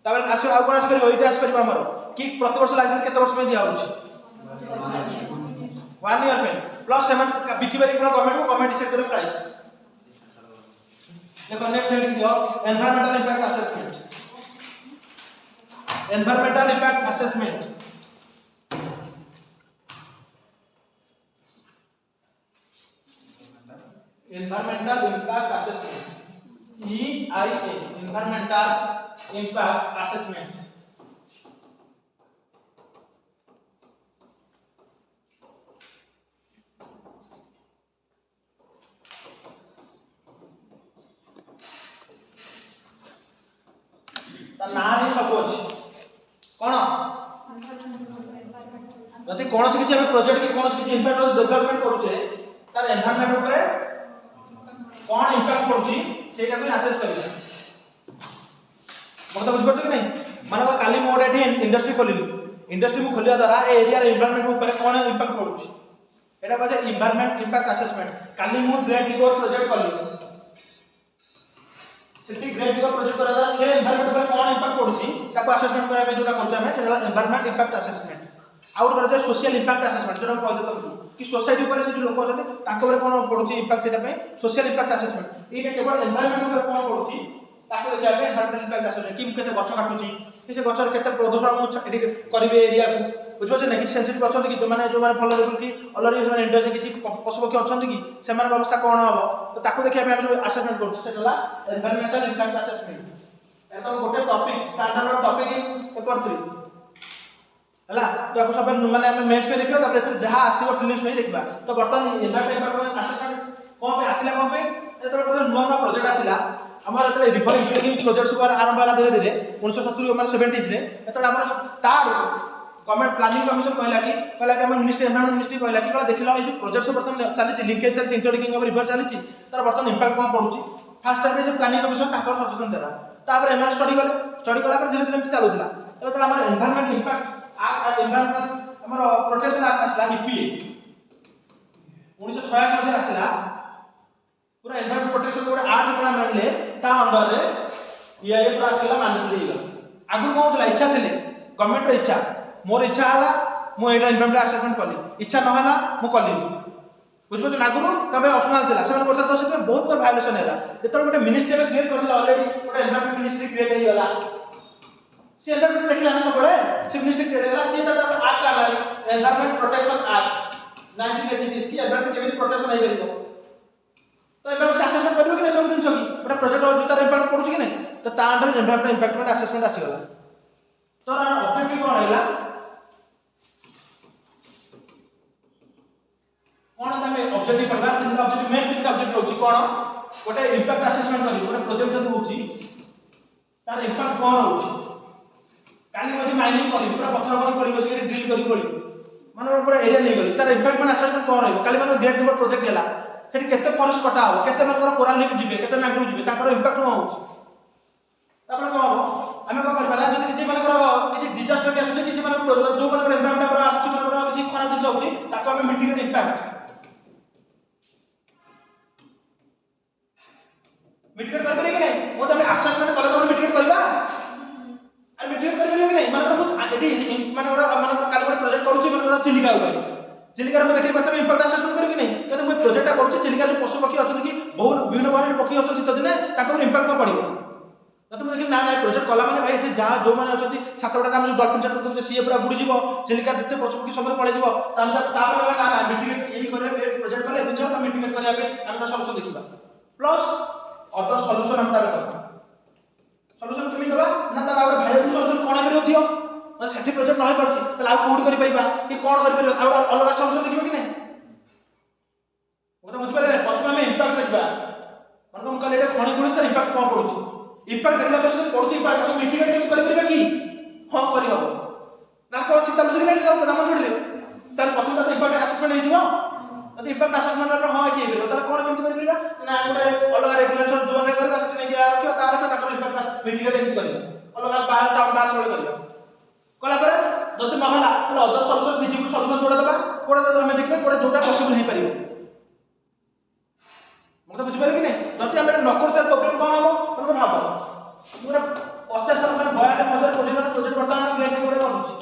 तापर आसी आ कोन आसी करिवो एटा आसी करिवो हमर कि प्रति वर्ष लाइसेंस केते वर्ष में दिया होछि 1 ईयर में प्लस सेवन बिकिबे कोन गवर्नमेंट को गवर्नमेंट डिसाइड करे प्राइस देखो नेक्स्ट हेडिंग दियो environmental impact assessment Environmental Impact Assessment EIA Environmental Impact Assessment ता ना ही सपोज कोन जति कोनोसी किछि हम प्रोजेक्ट के कोनोसी किछि इम्पैक्ट डेवलपमेंट करूछे तार एनवायरनमेंट ऊपर कौन इंपैक्ट पड़ुची सेटा को असेस करिला मतलब बुझ पड़छ कि नहीं माने को काली मोड एठी इंडस्ट्री खोलिली इंडस्ट्री मु खोलिया द्वारा ए एरिया रे एनवायरनमेंट ऊपर कौन इंपैक्ट पड़ुची एटा कहजे एनवायरनमेंट इंपैक्ट असेसमेंट काली मु ग्रेट रिवर प्रोजेक्ट करली सेठी ग्रेट रिवर प्रोजेक्ट करा द्वारा से एनवायरनमेंट ऊपर कौन इंपैक्ट पड़ुची ताको असेसमेंट करा पे जोटा करछ हमें सेटा एनवायरनमेंट इंपैक्ट असेसमेंट आउट करा जाय सोशल इंपैक्ट असेसमेंट जोटा कहजे तो कि सोसाइटी ऊपर से जो लोक अछते ताको ऊपर कोन पड़ुची इंपैक्ट सेटा पे सोशल इंपैक्ट असेसमेंट एटा केवल एनवायरनमेंट ऊपर कोन पड़ुची ताको देखा पे एनवायरनमेंट इंपैक्ट असेसमेंट कि केते गछ काटुची कि से गछर केते प्रदूषण एटी करिवे एरिया को बुझो जे कि सेंसिटिव अछन कि माने जो माने फॉलो लेवल की ऑलरेडी माने इंडस्ट्री किछि पशुपक्षी अछन कि सेमान अवस्था कोन हबो तो ताको देखा पे हम जो असेसमेंट करछ सेटा एनवायरनमेंटल इंपैक्ट असेसमेंट एतो गोटे topic standard topic in paper 3 हला तो आपको सब माने हम मेंस में देखियो तब एथर जहां आसीबो प्रीलिम्स में देखबा तो बर्तन एनवायरनमेंट असेसमेंट कोन पे आसिला कोन पे एतो नुवा नुवा प्रोजेक्ट आसिला हमर एतले रिवर इंजीनियरिंग प्रोजेक्ट सब आरंभ होला धीरे धीरे 1970 माने 70s रे एतले हमर तार गवर्नमेंट प्लानिंग कमिशन कहला कि हम मिनिस्ट्री एनवायरनमेंट मिनिस्ट्री कहला कि देखिला ए जो प्रोजेक्ट सब बर्तन चली छि लिंकेज चली इंटरलिंकिंग ऑफ रिवर चली छि तार बर्तन इंपैक्ट कोन पडुछि फर्स्ट टाइम से प्लानिंग कमिशन ताकर सजेशन देला तापर एमआर स्टडी कला पर धीरे धीरे एमती चालुला तब हमर एनवायरनमेंट इंपैक्ट एनवायरनमेंट हमर प्रोटेक्शन एक्ट आसला ईपीए 1986 से आसला पूरा एनवायरनमेंट प्रोटेक्शन पूरा आर्ट जतला मानले ता अंडर रे ईआईए पूरा आसला मानले ही गला आगु कोन होला इच्छा थिले गवर्नमेंट रो इच्छा मोर इच्छा होला मो एटा एनवायरनमेंट असेसमेंट करली इच्छा न होला मो करली बुझबो जे नागुरु तबे ऑप्शनल थिला सेवन करता तो से बहुत बार वायलेशन हैला जेतर गोटे मिनिस्ट्री में क्रिएट करला ऑलरेडी गोटे एनवायरनमेंट मिनिस्ट्री क्रिएट हे गला से एनवायरनमेंट देखिला ना सबले से मिनिस्ट्री क्रिएट होला से तब एक्ट आला एनवायरनमेंट प्रोटेक्शन एक्ट 1986 की एनवायरनमेंट केमिति प्रोटेक्शन हे करिवो तो एनवायरनमेंट असेसमेंट करबो कि सब दिन छकी गोटे प्रोजेक्ट हो तार इंपैक्ट पडुछि कि नै तो ता अंडर एनवायरनमेंट इंपैक्ट असेसमेंट आसी गला तो ऑब्जेक्टिव कोन हैला कोन तमे ऑब्जेक्टिव पढबा तीन ऑब्जेक्टिव मेन तीन ऑब्जेक्टिव होछि कोन गोटे इंपैक्ट असेसमेंट करी गोटे प्रोजेक्ट जति होछि तार इंपैक्ट कोन होछि काली गोटी माइनिंग करी पूरा पत्थर कोन करी बसी ड्रिल करी माने पूरा एरिया नै गली तार इंपैक्ट माने असेसमेंट कोन रहबो काली माने ग्रेट रिवर प्रोजेक्ट हैला सेठी केते फॉरेस्ट कटा हो केते मानकर कोरल रीफ जिबे केते मैंग्रोव जिबे ताकर इंपैक्ट कोन होछि तापर कोन हो आमे कोन करबा जति किछि मानकर किछि डिजास्टर के आसुछि किछि मानकर जो मानकर एनवायरनमेंट पर आसुछि मानकर किछि खराब दिस होछि ताको आमे मिटिगेट इंपैक्ट मिटिगेट कर कि नहीं मो तमे असेसमेंट कले कोन मिटिगेट करबा आ मिटिगेट कर कि नहीं मानकर मु एडी मानकर काली गोटे प्रोजेक्ट करूछि मानकर चिलिका ऊपर चिलिका में देखि तमे इंपैक्ट असेसमेंट कर कि नहीं कते मु प्रोजेक्ट करूछि चिलिका जो पशु पक्षी अछन कि बहुत विभिन्न प्रकार पक्षी अछन सित दिने ताको इंपैक्ट कोन पड़िबो तो देखिए ना ना प्रोजेक्ट कला माने भाई एठी जहाँ जो माने अछंती सातटा हम जो डॉल्फिन सेट दउछे सीए पूरा बुडी जीवो चिलिका जते पशु पक्षी सब पळे जीवो तापर ना ना मिटिगेट यही करे प्रोजेक्ट कले दिन हम मिटिगेट करिया पे हम सॉल्यूशन देखिबा प्लस अदर सॉल्यूशन हम ताबे करबा सॉल्यूशन केमि दबा ना ता और भाई सॉल्यूशन कोन करियो दियो मतलब सेठी प्रोजेक्ट न होई परछि त आ कोड करि परिबा कि कोन करि परिबा आ अलग सॉल्यूशन देखिबो कि नहीं ओता बुझि पारे प्रथम हम इंपैक्ट देखबा मतलब हम कले एटा खणी गुणी तर इंपैक्ट कोन पडुछि इंपैक्ट देखला पर जो पडुछि इंपैक्ट को मिटिगेट केमि करि परिबा कि हां करि हबो ना को अछि त बुझि नै दाम जोड़िले त प्रथम त इंपैक्ट असेसमेंट हे दिबो यदि इंपैक्ट असेसमेंट रो हां कि हेबो तार कोन केमि करि परिबा ना गोटे अलग रेगुलेशन जोन रे करबा सेठी नै कि रखियो तार के ताकर इंपैक्ट मिटिगेट केमि करबा अलग बाहर टाउन बाहर सब करबा कला पर जति नहला त अदर सॉल्यूशन विजिबल सॉल्यूशन जोड़ा दबा कोडा तो हम देखबे कोडा जोटा पॉसिबल हे परिबो मतलब बुझि पारे कि नहीं जति हम न करछर प्रॉब्लम कोन हो मतलब भाबो पूरा 50 साल माने 92,000 कोटी रो प्रोजेक्ट वर्तमान ग्रेड करे करूछि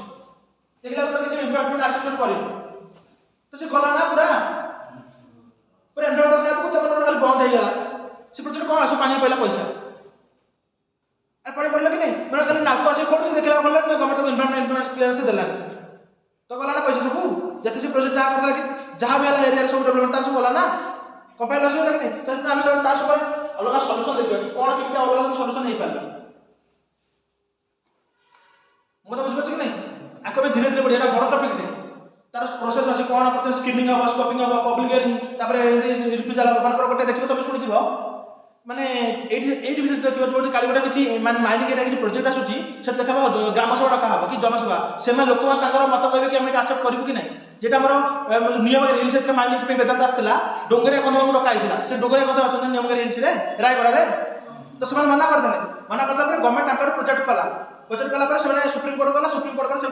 देखला तो किछ इंपैक्ट असेसमेंट करियो तो से गला ना पूरा एंड्रॉइड खराब को तो मतलब बंद हे गला से प्रोजेक्ट कोन आसो पानी पहिला पैसा आ पड़े पड़ला कि नहीं मतलब खाली नाको आसे खोडु देखला गला गवर्नमेंट को एनवायरनमेंट क्लियरेंस देला तो गला ना पैसा सब जति से प्रोजेक्ट जा करला कि जहां भी वाला एरिया सब डेवलपमेंट तार सब गला ना कंपाइल आसे कि नहीं तो हम सब तार सब अलग सॉल्यूशन देखियो कोन केमते अलग सॉल्यूशन हे पारला मो तो बुझबो कि नहीं आको में धीरे धीरे बढ़िया बड़ टॉपिक ने तार प्रोसेस अछि कोन प्रथम स्क्रीनिंग हबो स्कोपिंग हबो पब्लिक हियरिंग तापर रिप्रेजेंट हबो मानकर गोटे देखिबो तमे सुनि दिबो माने एटी भितर देखिबो जो काली गोटे किछि माने माइनिंग एरिया किछि प्रोजेक्ट आसुछि से देखाबो ग्राम सभा डका हबो कि जनसभा सेमा लोक मान ताकर मत कहबे कि हम एटा एक्सेप्ट करिवु कि नहीं जेटा हमर नियम के रिलीज क्षेत्र माइनिंग पे वेदांत आस्तला डोंगरे कोन डका आइतला से डोंगरे कोन अछन नियम के रिलीज रे रायगडा रे तो समान मना करथले मना करला पर गवर्नमेंट ताकर प्रोजेक्ट कला पर से सुप्रीम कोर्ट गला सुप्रीम कोर्ट पर से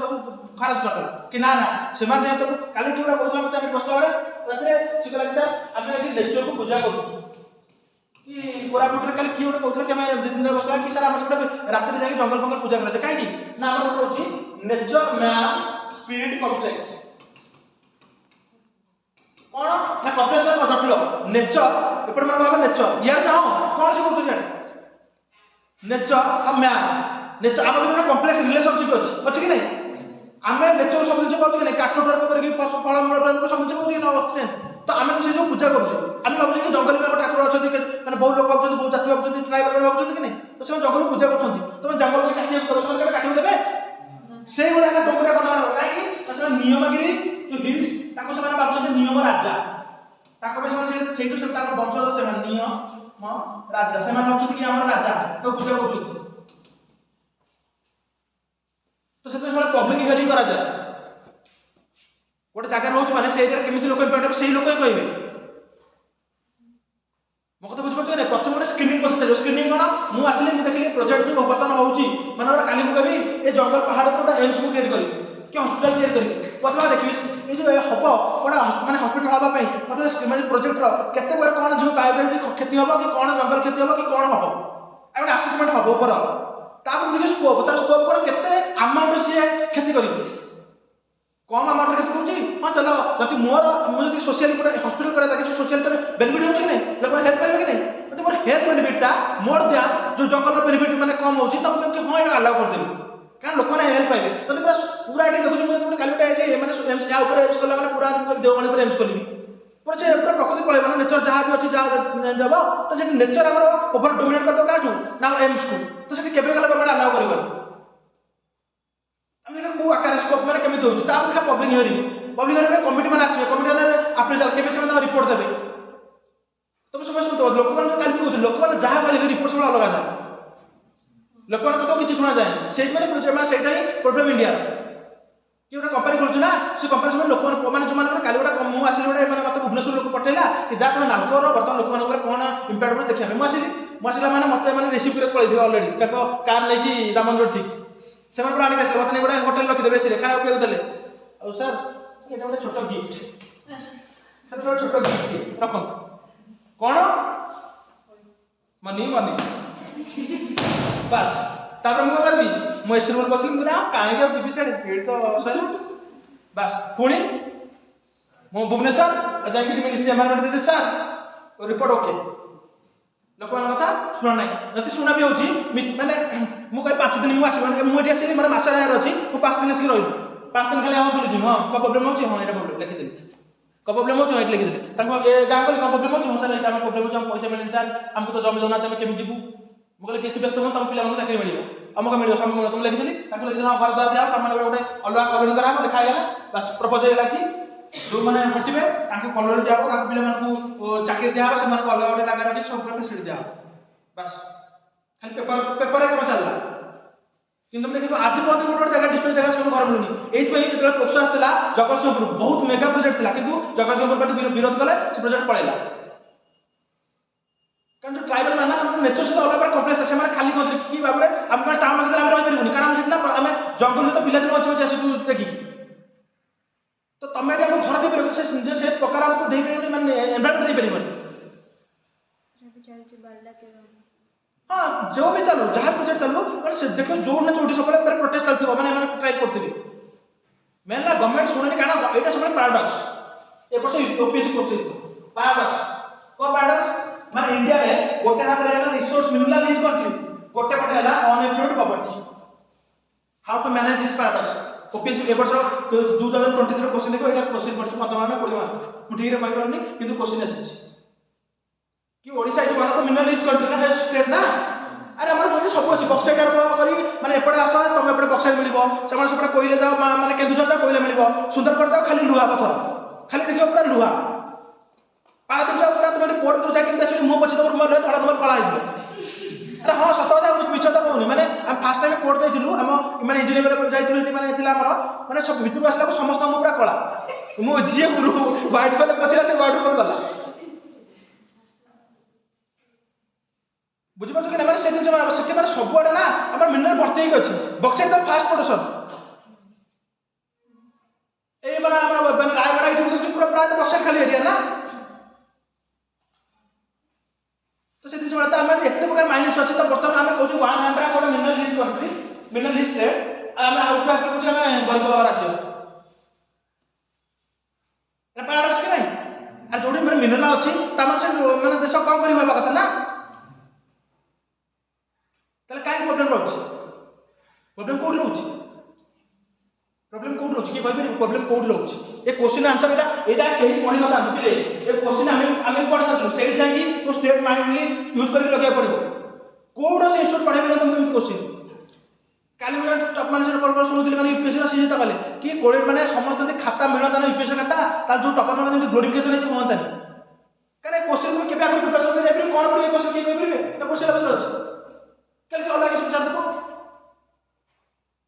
खारज करला कि ना ना सेमान जे तो काली किउडा कहथला मते हम बसला बळे रात्रे सिकला कि सर हम एटी नेचर को पूजा करू कि कोरापुट रे काली किउडा कहथला कि हम दिन दिन बसला कि सर हम सब रात्रि जाके जंगल जंगल पूजा करा काई कि ना हमर होची नेचर मैन स्पिरिट कॉम्प्लेक्स कोन ना कॉम्प्लेक्स पर जटलो नेचर एपर मन बाबा नेचर यार चाहो कोन से कहतो छाड़ नेचर आ मैन नेचर हम जो कॉम्प्लेक्स रिलेशनशिप अछि कि नहीं आमे नेचर सब दिन पाउछ कि नहीं काठो टर्म करके फल मूल टर्म सब दिन पाउछ कि ना ऑक्सीजन तो आम तो से जो पूजा करुचे आम भावुँ कि जंगल में आम ठाकुर अच्छा मैंने बहुत लोग भावुँ बहुत जाति भावुँ ट्राइबल भावुँ कि नहीं तो से जंगल में पूजा कर तुम जंगल में काटिया देव काटिया देवे से भाया डोंगरिया कौन कहीं नियमगिरी जो हिल्स से भावुँ नियम राजा से वंशज से नियम राजा से भावुँ कि आम राजा तो पूजा कर तो से पब्लिक हियरिंग करा जाए गोटे जगह रोच मैंने से एरिया केमी लोक इम्पैक्ट से लोक ही कहे मो कथा बुझे ना प्रथम गोटे स्क्रीनिंग प्रोसेस चलो स्क्रीनिंग कौन मुझे आसिले मुझे देखिए प्रोजेक्ट जो बर्तमान होची माने काली मुझे कभी ये जंगल पहाड़ पर एम्स को क्रिएट करी कि हॉस्पिटल क्रिएट करी प्रथम देखिए ये जो हम गोटे माने हॉस्पिटल हाँपाई मतलब माने प्रोजेक्टर केते बार कौन जो बायोडाइवर्सिटी क्षति हम कि कौन जंगल क्षति हम कि कौन हम गोटे आसेसमेंट हम ऊपर तापर देखिए स्कोप तार स्कोप कौन केते अमाउंट सी क्षति करी कम अमाउंट क्षति करुँची हाँ चलो जब मोर मुझे सोशल गोटे हॉस्पिटल करा कि सोशल बेनिफिट हो नहीं लोक हेल्थ पाइबे कि नहीं मतलब मोर हेल्थ बेनिफिटा मोर ध्यान जो जंगल बेनिफिट मैंने कम होती तो मुझे हाँ ये अलाउ करदेवी कारण लोक मैंने हेल्थ पाइबे तो पूरा पूरा ये देखुँ मुझे गोटे काली गोटे मैंने या एम्स कला मैंने पूरा देवमाली पर एम्स करी पूरा से पूरा प्रकृति पड़े नेचर जहाँ भी अच्छी जहाँ जब तो से नेचर आम ओवर डोमिनेट करदे क्या ना एम्स को तो से केवे गला गवर्नमेंट अलाउ कर को आकार स्कोप मैंने केमी होती देखा पब्लिक हियरिंग में कमिटी मैंने आसवे कमिटी मैंने आप्रेजाल केमी से रिपोर्ट देवे तुम सब शुणु लोक मैंने काली कहते लोक मैंने जहाँ कहे रिपोर्ट सब अलग जाए लोक मान कथा किसी शुणा जाए से ही प्रोब्लेम इंडिया कि गोटे कंपानी खोलुँ ना से कंपानी सब लोक मैंने जो काली गोटे मुझे आसिली गोटे मैंने मतलब भुवनेश्वर लोक पठेला कि जहाँ तुम नालकोर बर्तमान लोक मैंने कौन इम्पैक्ट देखा मुझे आसिला मैंने मत मैंने रिसीव कर पड़े अलरेडी कार लेकिन दामन रोड ठीक से आने आसे मतलब गोटे होटेल रखिदेवे से खाया पीवा देले और सर ये गोटे छोट गिफ्ट छोट गिफ्ट रखु कौन मनी मनी बस तापर मुझे करबी मो एसी रूम बस कहीं जीवी से तो सरला बस पुणी मो भुवनेश्वर जाकि मिनिस्ट्री एनवायरनमेंट देते सर रिपोर्ट ओके लोक कथा शुणा ना जब शुणा भी होती मैंने मुझे 5 दिन मुझे मुझे आसिली मोर मस अच्छी मुझे 5 दिन आसिक रही 5 दिन खाली हाँ बोलूँ हाँ क्या प्रोब्लेम होती हाँ ये प्रोब्लेम लिखिदेली क्या प्रोब्लेम होती ये लिखिदेली गाँव कल क्या प्रोब्लेम होती हाँ सर प्रोब्लेम होती पैसा मिलनी सर आमको तो जमी दौना तुम केमी जीवु मुझे किसी व्यस्त हो तुम पिला चाकरी मिले अमुक मिले सब मिले तुम लिखिदेली लिखिदेली हाँ घर द्वार दिया तुम गोटे अलग कलोनी कराब लिखाईगला बस प्रपोज होगा कि जो मैंने हटिवे कलोनी दिया पे चाकरी दिया से अलग गोटे जगह रखी सब प्रकार सीट दिया बस खाली पेपर पेपर काम चलला कि देखिए आज गोटे गोटे जगह डिस्प्ले जगह सब घर मिलूनी ये जो पोक्सो आसाला जगतसिंहपुर बहुत मेगा प्रोजेक्ट था कि जगतसिंहपुर पार्टी विरोध कले से प्रोजेक्ट पड़ेगा कारण जो ट्राइबल मैंने सब नेचर सहित अलग कम्प्लेक्स से खाली कहते कि भाव में आम टाउन रखी आम रही कारण आम जंगल सहित पिला दिन अच्छे आसू देखिकी तो तुम ये घर दे पार से प्रकार आमको दे पारे मैंने एनवायरनमेंट दे पारे हाँ जो भी चलो जहाँ प्रोजेक्ट चलो मैंने देखो जो ना जो सब प्रोटेस्ट चलती मैंने ट्राई करते मेन है गवर्नमेंट शुणे कारण यहाँ सब पैराडॉक्स ए वर्ष यूपीएससी क्वेश्चन पैराडॉक्स कौन पैराडॉक्स माने इंडिया में गोटे हाथ रे रिसोर्स मिनिमलिस्ट कंट्री गोटे पटे है unemployed poverty how to manage this paradox OPSC ए वर्ष 2023 रो क्वेश्चन देखो एटा क्वेश्चन पड़छ 15 मार्क 20 मार्क मु ठीक रे कहि परनी किंतु क्वेश्चन आसी कि Odisha is one of the minimalist country ना स्टेट ना अरे हमर बोली सब अछि बक्साइट करी माने एपटे आस तुम एपटे बक्साइट मिलिबो सेमान सेपटे कोइले जाओ माने केन्दुझर जाओ कोइले मिलिबो सुंदरगढ़ जाओ खाली लुहा पत्थर खाली देखियो पूरा लुहा पारादीप जाओ पूरा तुम पोर्ट तो जाके देखियो मो पछी तमर मर धड़ा तमर कला आइबो अरे हां सत কথা मु मिछ तो कहूनी माने हम फर्स्ट टाइम पोर्ट जाइथिलु हम माने इंजीनियर जाइथिलु एटी माने थिला हमर माने सब भितर आसला को समस्त मु पूरा कला मु जे गुरु व्हाइट वाले पछिला से व्हाइट ऊपर गला बुझी पार्छ कि ना से दिन से माने सब आड़े ना हमर मिनरल भर्ती होई अछि बक्साइट द फास्ट प्रोडक्शन ए माने हमर रायगढ़ इटी पूरा प्राय बक्साइट खाली एरिया ना तो से दिन से आम एत प्रकार माइनिंग अच्छे तो बर्तमान आम कौन 100 गोटे mineral list country mineral list आम आउट कौन आम गरीब राज्य पैराडॉक्स कि नहीं और जो मिनरल अच्छी से मैंने देश कम कर कथा ना कहीं प्रोब्लेम रोचे प्रोब्लेम कौट रोचे प्रोब्लेम कौट रोचे किए कहि प्रॉब्लम कोड रहउछि ए क्वेश्चन आंसर एटा केही पढि न तांतु बिले ए क्वेश्चन आमे पढ सकलु सेही जाय कि तो स्टेट माइंडली यूज करके लगे पड़िबो कोड से इंस्टीट्यूट पढाइबे न तुम केमति क्वेश्चन काली मैं टॉप मैनेजर पर सुनुଥିଲି माने यूपीएससी रा सीजन तकले कि कोड माने समस्त खाता मिलता ना यूपीएससी खाता तार जो टॉपर माने ग्लोरिफिकेशन है होंता काने क्वेश्चन में केबे आगर प्रिपरेशन कर जाय कोन पढिबे क्वेश्चन के कहिबे तो क्वेश्चन सिलेबस अछि कल से अलग किसी विचार देखो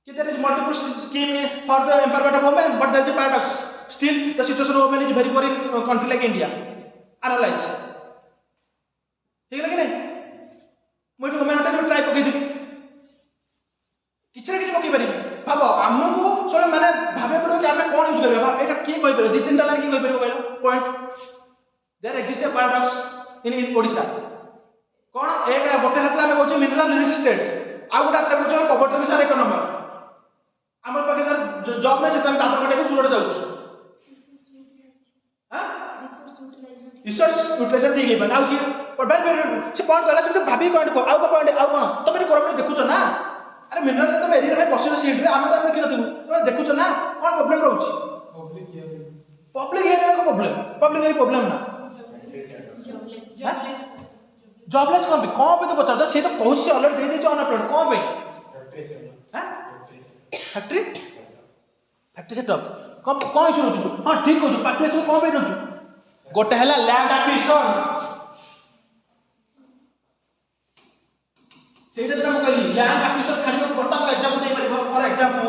कि there is multiple scheme for the empowerment of women but there is a paradox still the situation of women is very poor in country like India analyze ठीक है कि नहीं मैं तो women होटल ट्राई पकई देबी किछ ना किछ पकई परिबे भाबो हमहु सोले माने भाबे पड़ो कि हमें कोन यूज करबे भाब एटा की कहि परबे 2-3 टा लाइन की कहि परबे कहलो point there exists a paradox in Odisha कोन एक गोटे हाथ में कहूँ मिनरल रिच स्टेट आ गोटे हाथ में कहूँ पॉवर्टी सर 1 नंबर आम पाखे सर जॉब नहीं से दादर कटे सुरट जाऊँ रिसोर्स यूटिलाइजेशन ठीक है आउ कि से पॉइंट कहला से भाभी पॉइंट को आउ पॉइंट आउ कौन तुम ये कोरापुट देखुछ ना अरे मिनरल तुम एरिया में बसिल सीट रे आमे तो देखि नथिबु तुम देखुछ ना कौन प्रॉब्लम रहउछ पब्लिक हियरिंग को पब्लिक हियरिंग प्रॉब्लम ना जॉबलेस कौन पे तो बचा से तो कहूँ से अलरेडी दे दीजिए अनएम्प्लॉयड कौन पे फैक्ट्री सेटअप कौन इशू रोचु हाँ ठीक कहूँ फैक्ट्री सब कौन पे रोचु गोटे है लैंड एक्विजिशन सेटा जो मैं कहली लैंड एक्विजिशन छाड़ी को बर्तमान एग्जांपल दे परिबो फॉर एग्जांपल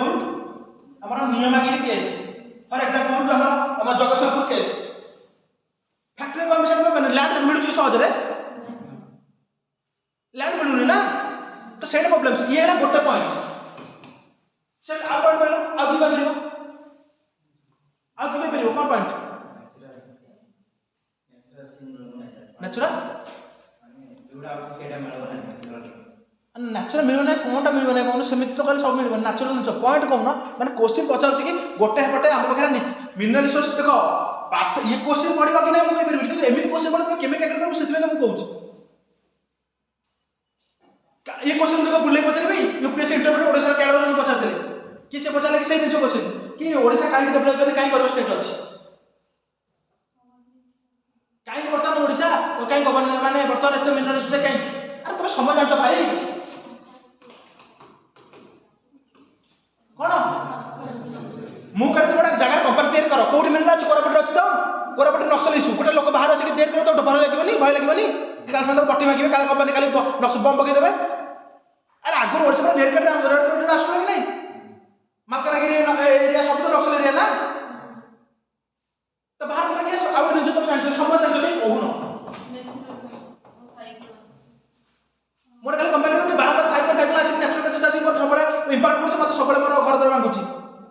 हमरा नियमागिरी केस फॉर एग्जांपल जो हमरा जगतसिंहपुर केस फैक्ट्री को हम सेट में लैंड मिलु छी सहज रे लैंड मिलुनी ना तो सेट प्रॉब्लम ये है गोटे पॉइंट सर आ पॉइंट बोलो आ की करिवो कौन पॉइंट नेचुरल नेचुरल मिलना कौनटा मिलना कौन सेमिति तो कल सब मिलबो नेचुरल नुच पॉइंट कौन माने क्वेश्चन पचार कि गोटे पटे हम पाखरे मिनरल रिसोर्स देखो बात ये क्वेश्चन पढिबा कि नै हम कहि परबि कि एमिति क्वेश्चन पढे तुम केमे टैकल करबो सेति में हम कहूछ ये क्वेश्चन देखो बुले पचारबी यूपीएससी इंटरव्यू ओडिसा कैडर ने पचारथिले कि से पचारले कि सही दिन क्वेश्चन कि ओडिसा काई डेवलप करे काई करबो स्टेट अछि काई वर्तमान ओडिसा ओ काई गवर्नमेंट माने वर्तमान एते मिनरल रिसोर्स काई अरे तुम समझ जानछ भाई कोन मु करते बड़ा जगह कंपनी तैयार करो कोठी मिलना अछि कोरापट अछि तो कोरापट नक्सल इशू गोटे लोक बाहर आसी तैयार करो तो भय लागबनी काल संग पट्टी मागिबे काल कंपनी काली नक्सल बम पके देबे अरे आगुर वर्ष पर रेड कार्ड आसुला कि नहीं मालकानगिरी एरिया सब तो नक्सल एरिया ना तो बाहर में केस आउट दिन तुम जानछ समझ जानछ नहीं कहूनो मोर खाली कंपनी को बारंबार साइड में आसी नेचुरल कैसे आसी मोर सबले इंपोर्ट करछ मत सबले मोर घर दर मांगुची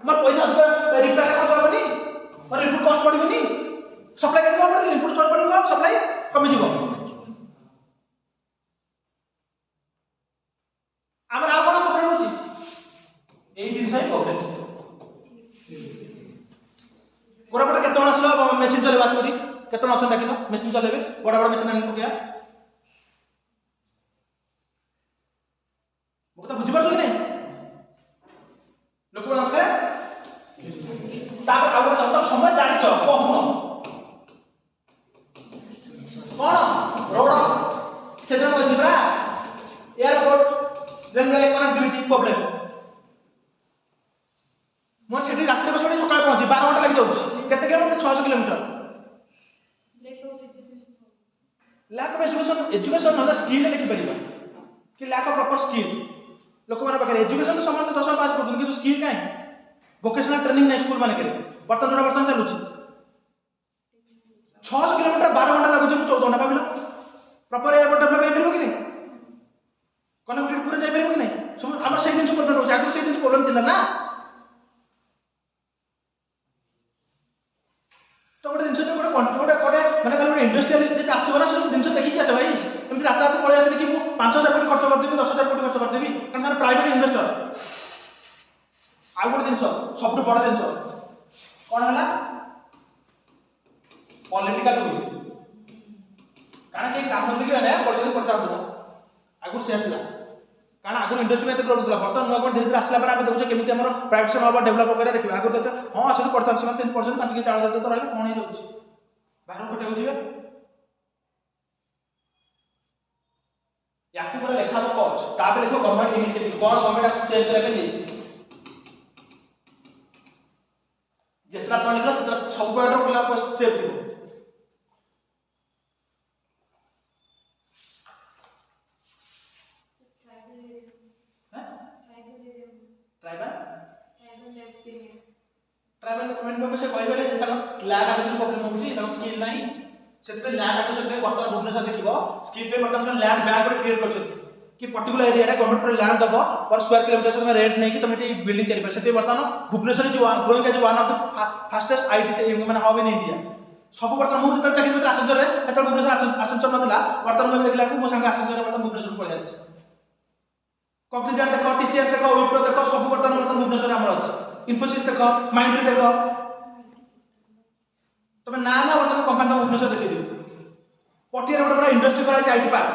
मोर पैसा रिपेयर खर्च होबनी मोर इनपुट कॉस्ट पड़िबनी सप्लाई केते पड़े इनपुट कॉस्ट पड़िबो सप्लाई कमी जीवो आमर आ कोन प्रॉब्लम होची एई दिन सही प्रॉब्लम कोरापट केतन आसलो मशीन चलेबा आसबरी केतन अछन डाकिलो मशीन चलेबे बड़ा बड़ा मशीन आनि पकिया मोकता बुझि परछ कि नहीं लोक बना करे तापर आउ गोटे समय जानिछ कहून कौन रोड से जन कहथिबरा एयरपोर्ट रेलवे कनेक्टिविटी प्रॉब्लम मोर सेठी रात्रि बस सकाळ पहुंची 12 घंटा लागि जाउछ केते kilometre 600 kilometre lack of education न स्किल लिखि परिबा कि लैक ऑफ प्रॉपर स्किल लोक माने पाखे एजुकेशन तो समस्त 10 पास करथुन कि स्किल काई वोकेशनल ट्रेनिंग नै स्कूल माने करे बर्तन चलुछ 600 किलोमीटर 12 घंटा लागुछ 14 घंटा पाबिलो प्रॉपर एयरपोर्ट डेवलप हे परबो कि नहीं कनेक्टिविटी पूरा जाय परबो कि नहीं सब हमर सही दिन प्रॉब्लम होछ आगु सही दिन प्रॉब्लम थिला ना तो गोटे जिनस गोटे माने गोटे इंडस्ट्रियलिस्ट जे आसो ना सब जिनस देखि आसे भाई एमति रात रात पळे आसे कि 5000 कोटी खर्च कर देबी 10000 कोटी खर्च कर देबी कारण सारे प्राइवेट इन्वेस्टर आ गोटे जिनस सबटु बड़ जिनस कोन हला पॉलिटिकल विल कारण के चाहत कि माने पॉलिटिकल प्रचार दो आगु से थिला कारण आगुरी इंडस्ट्री में ग्रोथ होता बर्तमान नुआ धीरे धीरे आसला आम देखुचे केमी आम प्राइवेट सेक्टर हम डेभलप कर देखिए आगुरी तो हाँ अच्छे पढ़ता से पढ़ते 5 कि 4 तो रही कौन हो जाऊँगी बाहर खटिया जी या लेखा हम कौच तापर लिखो गवर्नमेंट इनिशिएटिव कौन गवर्नमेंट चेंज करके जितना पॉइंट लिखला सेतना सब पॉइंट स्टेप थी ट्राइबल गवर्नमेंट से कहबे जे लैंड एक्विजिशन प्रॉब्लम होची स्किल नहीं सेते लैंड एक्विजिशन पे वर्तमान भुवनेश्वर देखिबो स्किल पे वर्तमान लैंड बैंक पर क्रिएट करछथि कि पर्टिकुलर एरिया रे गवर्नमेंट पर लैंड दबो पर स्क्वायर किलोमीटर से रेंट नहीं कि तुम एटी बिल्डिंग करि पर सेते वर्तमान भुवनेश्वर जो growing as one of the fastest IT से ह्यूमन हब इन इंडिया सब वर्तमान मु जत चाकरी में आसेंजर रे हेतर भुवनेश्वर आसेंजर नथला वर्तमान में देखला को मो संग आसेंजर वर्तमान भुवनेश्वर पळि आछि कॉग्निजेंट देखो टीसीएस देखो विप्रो देखो सब वर्तमान भुवनेश्वर हमर अछि इन्फोसिस देखो माइंड्री देखो तबे ना ना वर्तमान कंपनी भुवनेश्वर देखि दियो पटिया रे बड़ा इंडस्ट्री करा छै आईटी पार्क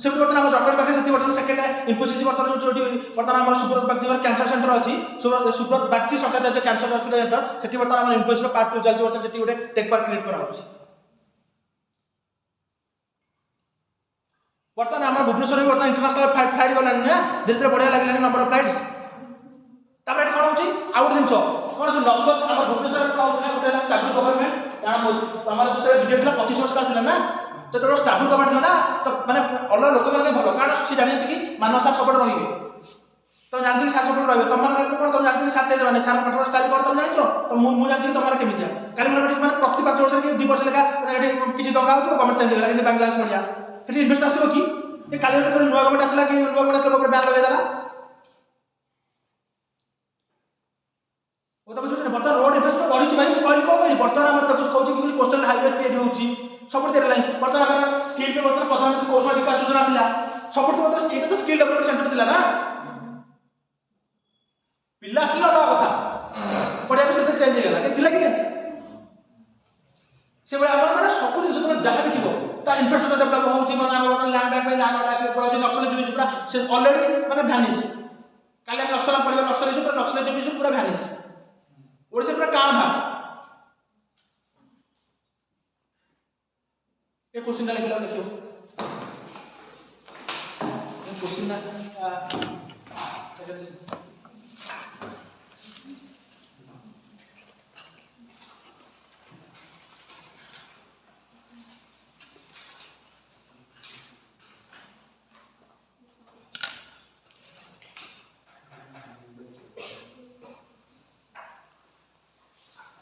से वर्तमान हम जटणी पाखे से वर्तमान सेकेंड इन्फोसिस वर्तमान जो वर्तमान हम सुब्रत बागची कैंसर सेंटर अछि Subrata Bagchi Shankaracharya cancer hospital centre सेठी वर्तमान हम इन्फोसिस पार्ट 2 चलछि वर्तमान सेठी गोटे टेक पार्क क्रिएट करा होछि वर्तमान हम भुवनेश्वर में वर्तमान इंटरनेशनल फ्लाइट गलानी ना धीरे धीरे बढ़िया लागलानी नंबर ऑफ फ्लाइट्स तापर एटी कोन होछि आउट जिंसो कोन जो नक्सल हम भुवनेश्वर में होछि गोटे स्टेबल गवर्नमेंट कारण हमर जते बीजेपी 25 वर्ष काल थिला ना तो तो स्टेबल गवर्नमेंट ना तो माने अलग लोक माने भलो कारण सी जानि कि मानव सार सपोर्ट रहिबे तो जानछि सार सपोर्ट रहिबे तुम माने कोन तुम जानछि सार चेंज माने सार पाठर स्टाइल कर तुम जानिछो तो मु जानछि तुमरा केमितिया काली माने प्रति 5 वर्ष कि 2 वर्ष लेका एटी किछि दंगा होतो गवर्नमेंट चेंज होला कि बांग्लादेश बढ़िया एटी इन्वेस्ट आसीबो कि ए काली नुआ गवर्नमेंट आसला कि नुआ गवर्नमेंट आसला ऊपर बैन लगा देला ओ त बुझु बर्तमान रोड इन्वेस्टमेंट बढ़ी छी भाई कहली को कहली बर्तमान हमर देखु कहू कि कोस्टल हाईवे तैयारी होची सब तैयारी लाइन बर्तमान हमर स्किल पे बर्तमान प्रधानमंत्री कौशल विकास योजना आसला सब तो स्किल डेवलपमेंट सेंटर थिला ना पिल्ला आसला ना कथा पढ़िया पे से चेंज हेला कि थिला कि से बळे हमर माने सब जिंस तुम जहा देखिबो ता इंफ्रास्ट्रक्चर डेवलप होची माने हमर लैंड बैंक में लैंड वाला के पूरा नक्सल जुइस पूरा से ऑलरेडी माने भ्यानिश काले हम नक्सल पढ़बे नक्सल इशू पूरा नक्सल जुइस पूरा भ्यानिश ओडिसा पूरा काम भा ये क्वेश्चन लिखला देखियो क्वेश्चन ना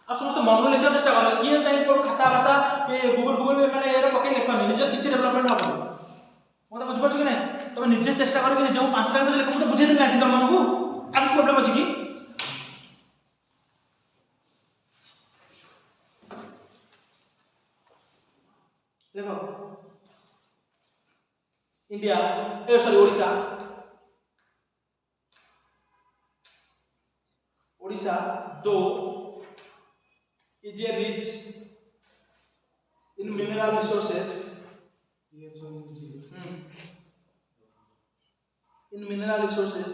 आ समस्त मन लिखा चेष्टा कर किए टाइम पर खाता खाता ये गूगल माने एरा पके लिखनी निजे किछि डेवलपमेंट हबो मोटा बुझ पछ कि नै तबे निजे चेष्टा कर कि जे 5 लाख लिख मुटे बुझे नै आंटी तुम मानकू आगु प्रॉब्लम अछि कि देखो इंडिया ए सॉरी ओडिशा दो is a rich in mineral resources in mineral resources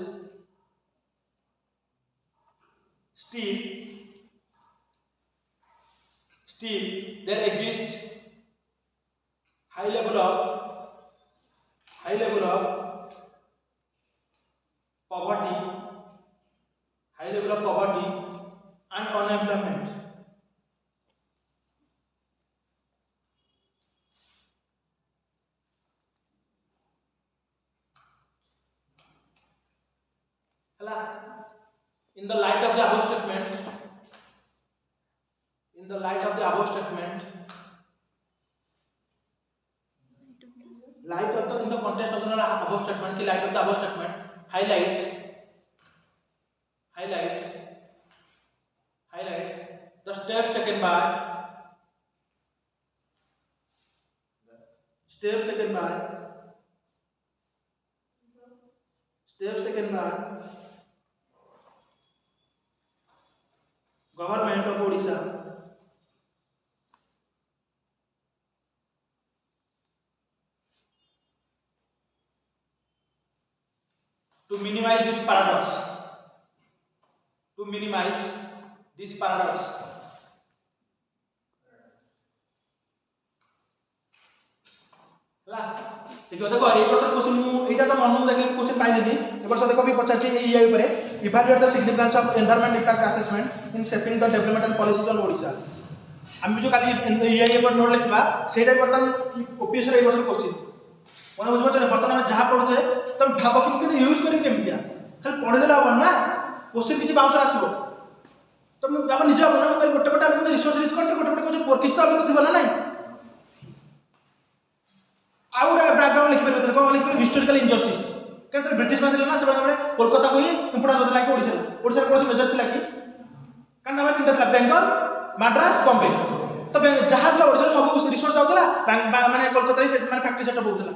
still there exists high level of poverty and unemployment in the light of the above statement in the context of the above statement ki light of the above statement highlight the steps taken by government of Odisha to minimize this paradox. To minimize this paradox. ହେଲା ठीक है देखो ए वर्ष question मु एटा तो मन देखले question पाइलिनी ए वर्ष देखो भी पचारछि एआई ऊपर evaluate the significance of environment impact assessment in shaping the developmental policies on Odisha हम जो काली एआई ऊपर नोट लिखबा सेटा बर्तन ओपीएस रे ए वर्ष क्वेश्चन कोन बुझ पछने बर्तन हम जहां पढुछे तुम भाबो कि केने यूज करी केमिया खाली पढे देला अपन ना क्वेश्चन किछि बाउंसर आसीबो तुम हम निजे बना कल गोटे गोटे हम रिसोर्स रिच कंट्री गोटे गोटे कोन पोरकिस तो अभी तो थिबो ना नहीं आउ बैकग्राउंड लिखि परबे कोन लिखि परबे हिस्टोरिकल इनजस्टिस केतर ब्रिटिश मान ना से कोलकाता को ही इंपोर्टेंस होता कि ओडिसा कोन मेजर थिला कि कान नाम तीनटा थिला बेंगल मद्रास बॉम्बे तो जहां थिला ओडिसा सब रिसोर्स जाउतला माने कोलकाता ही माने फैक्ट्री सेटअप होतला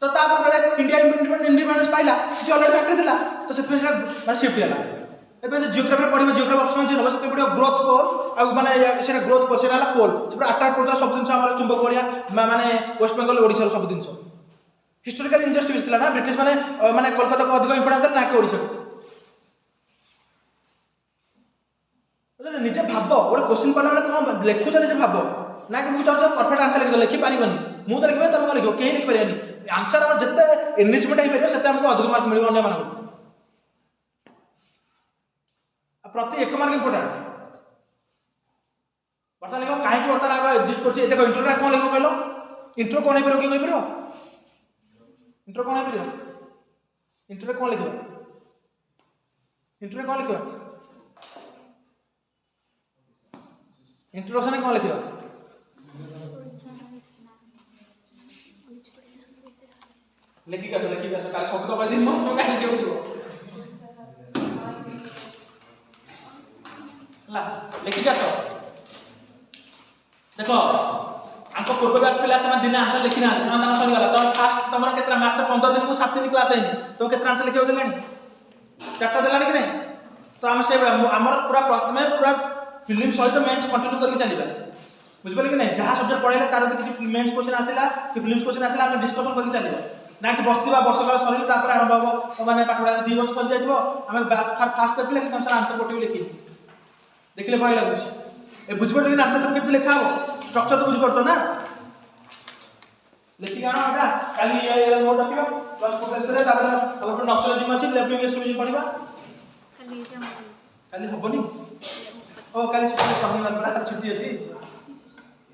तो तापर गले इंडिया इंडिपेंडेंस पाइला सिटी ऑलरेडी फैक्ट्री थिला तो सेतमे से माने शिफ्ट होला एबे जे जियोग्राफी पढिबे जियोग्राफी ऑप्शन जे नबे से पढिबे ग्रोथ कोर आ माने सेटा ग्रोथ कोर सेटा हला पोल से अट्रैक्ट करतला सब दिन हमर चुंबक बढ़िया माने वेस्ट बंगाल ओडिसा सब दिन हिस्टोरिकल इनजस्टिस थिला ना ब्रिटिश माने माने कोलकाता को अधिक इंपोर्टेंस देला ना के ओडिसा निजे भाबो ओडे क्वेश्चन पढला बेले कोन लेखु जे निजे भाबो ना कि मु चाहू परफेक्ट आंसर लिख लिखि पारिबनी मु तो लिखबे तम लिखो केही लिखि पारिबनी आंसर हम जत्ते एनरिचमेंट हे परिबो सेते हमको अधिक मार्क मिलिबो अन्य मानको प्रति 1 मार्क इंपोर्टेंट बता लिखो काहे कि बता आगे एग्जिस्ट करछि देखो इंट्रो रा कोन लिखो कहलो इंट्रो कोन हे परयो के कहि परयो इंट्रो कोन हे परयो इंट्रो रे कोन लिखो इंट्रो रे कोन लिखो इंट्रोडक्शन में कोन लिखो लिखि का काल शब्द पर दिन मत काहे लिखो ला लिखि का देखो आंको पूर्व बैच पिला से दिन आंसर लिखि ना से दाना सरी गला तो फास्ट तमरा केतरा मास 15 दिन मु 7 दिन क्लास आइनी तो केतरा आंसर लिखियो देलेनी चारटा देलानी कि नहीं तो हम से हमर पूरा प्रथमे पूरा फिल्म सहित मेंस कंटिन्यू करके चलीबा बुझबले कि नहीं जहां सब्जेक्ट पढाइले तार किछि मेंस क्वेश्चन आसिला कि फिल्म्स क्वेश्चन आसिला हम डिस्कशन करके चलीबा ना कि बस्तिबा वर्ष काल सरिल तापर आरंभ हो माने पाठ पढा 2 वर्ष पर जाइबो हम फास्ट पेज पे लिखि आंसर कोटी लिखि देखले भय लागुछ ए बुझबो कि आंसर तो केते लिखा हो स्ट्रक्चर तो बुझ पड़तो ना लिखि गाना एटा काली ये नोट रखिबा प्लस प्रोग्रेस करे तापर अगर नक्सोलॉजी में अछि लेफ्टिंग एस्टिमेशन पढिबा खाली हबनी ओ काली छुट्टी शनिवार परा छुट्टी अछि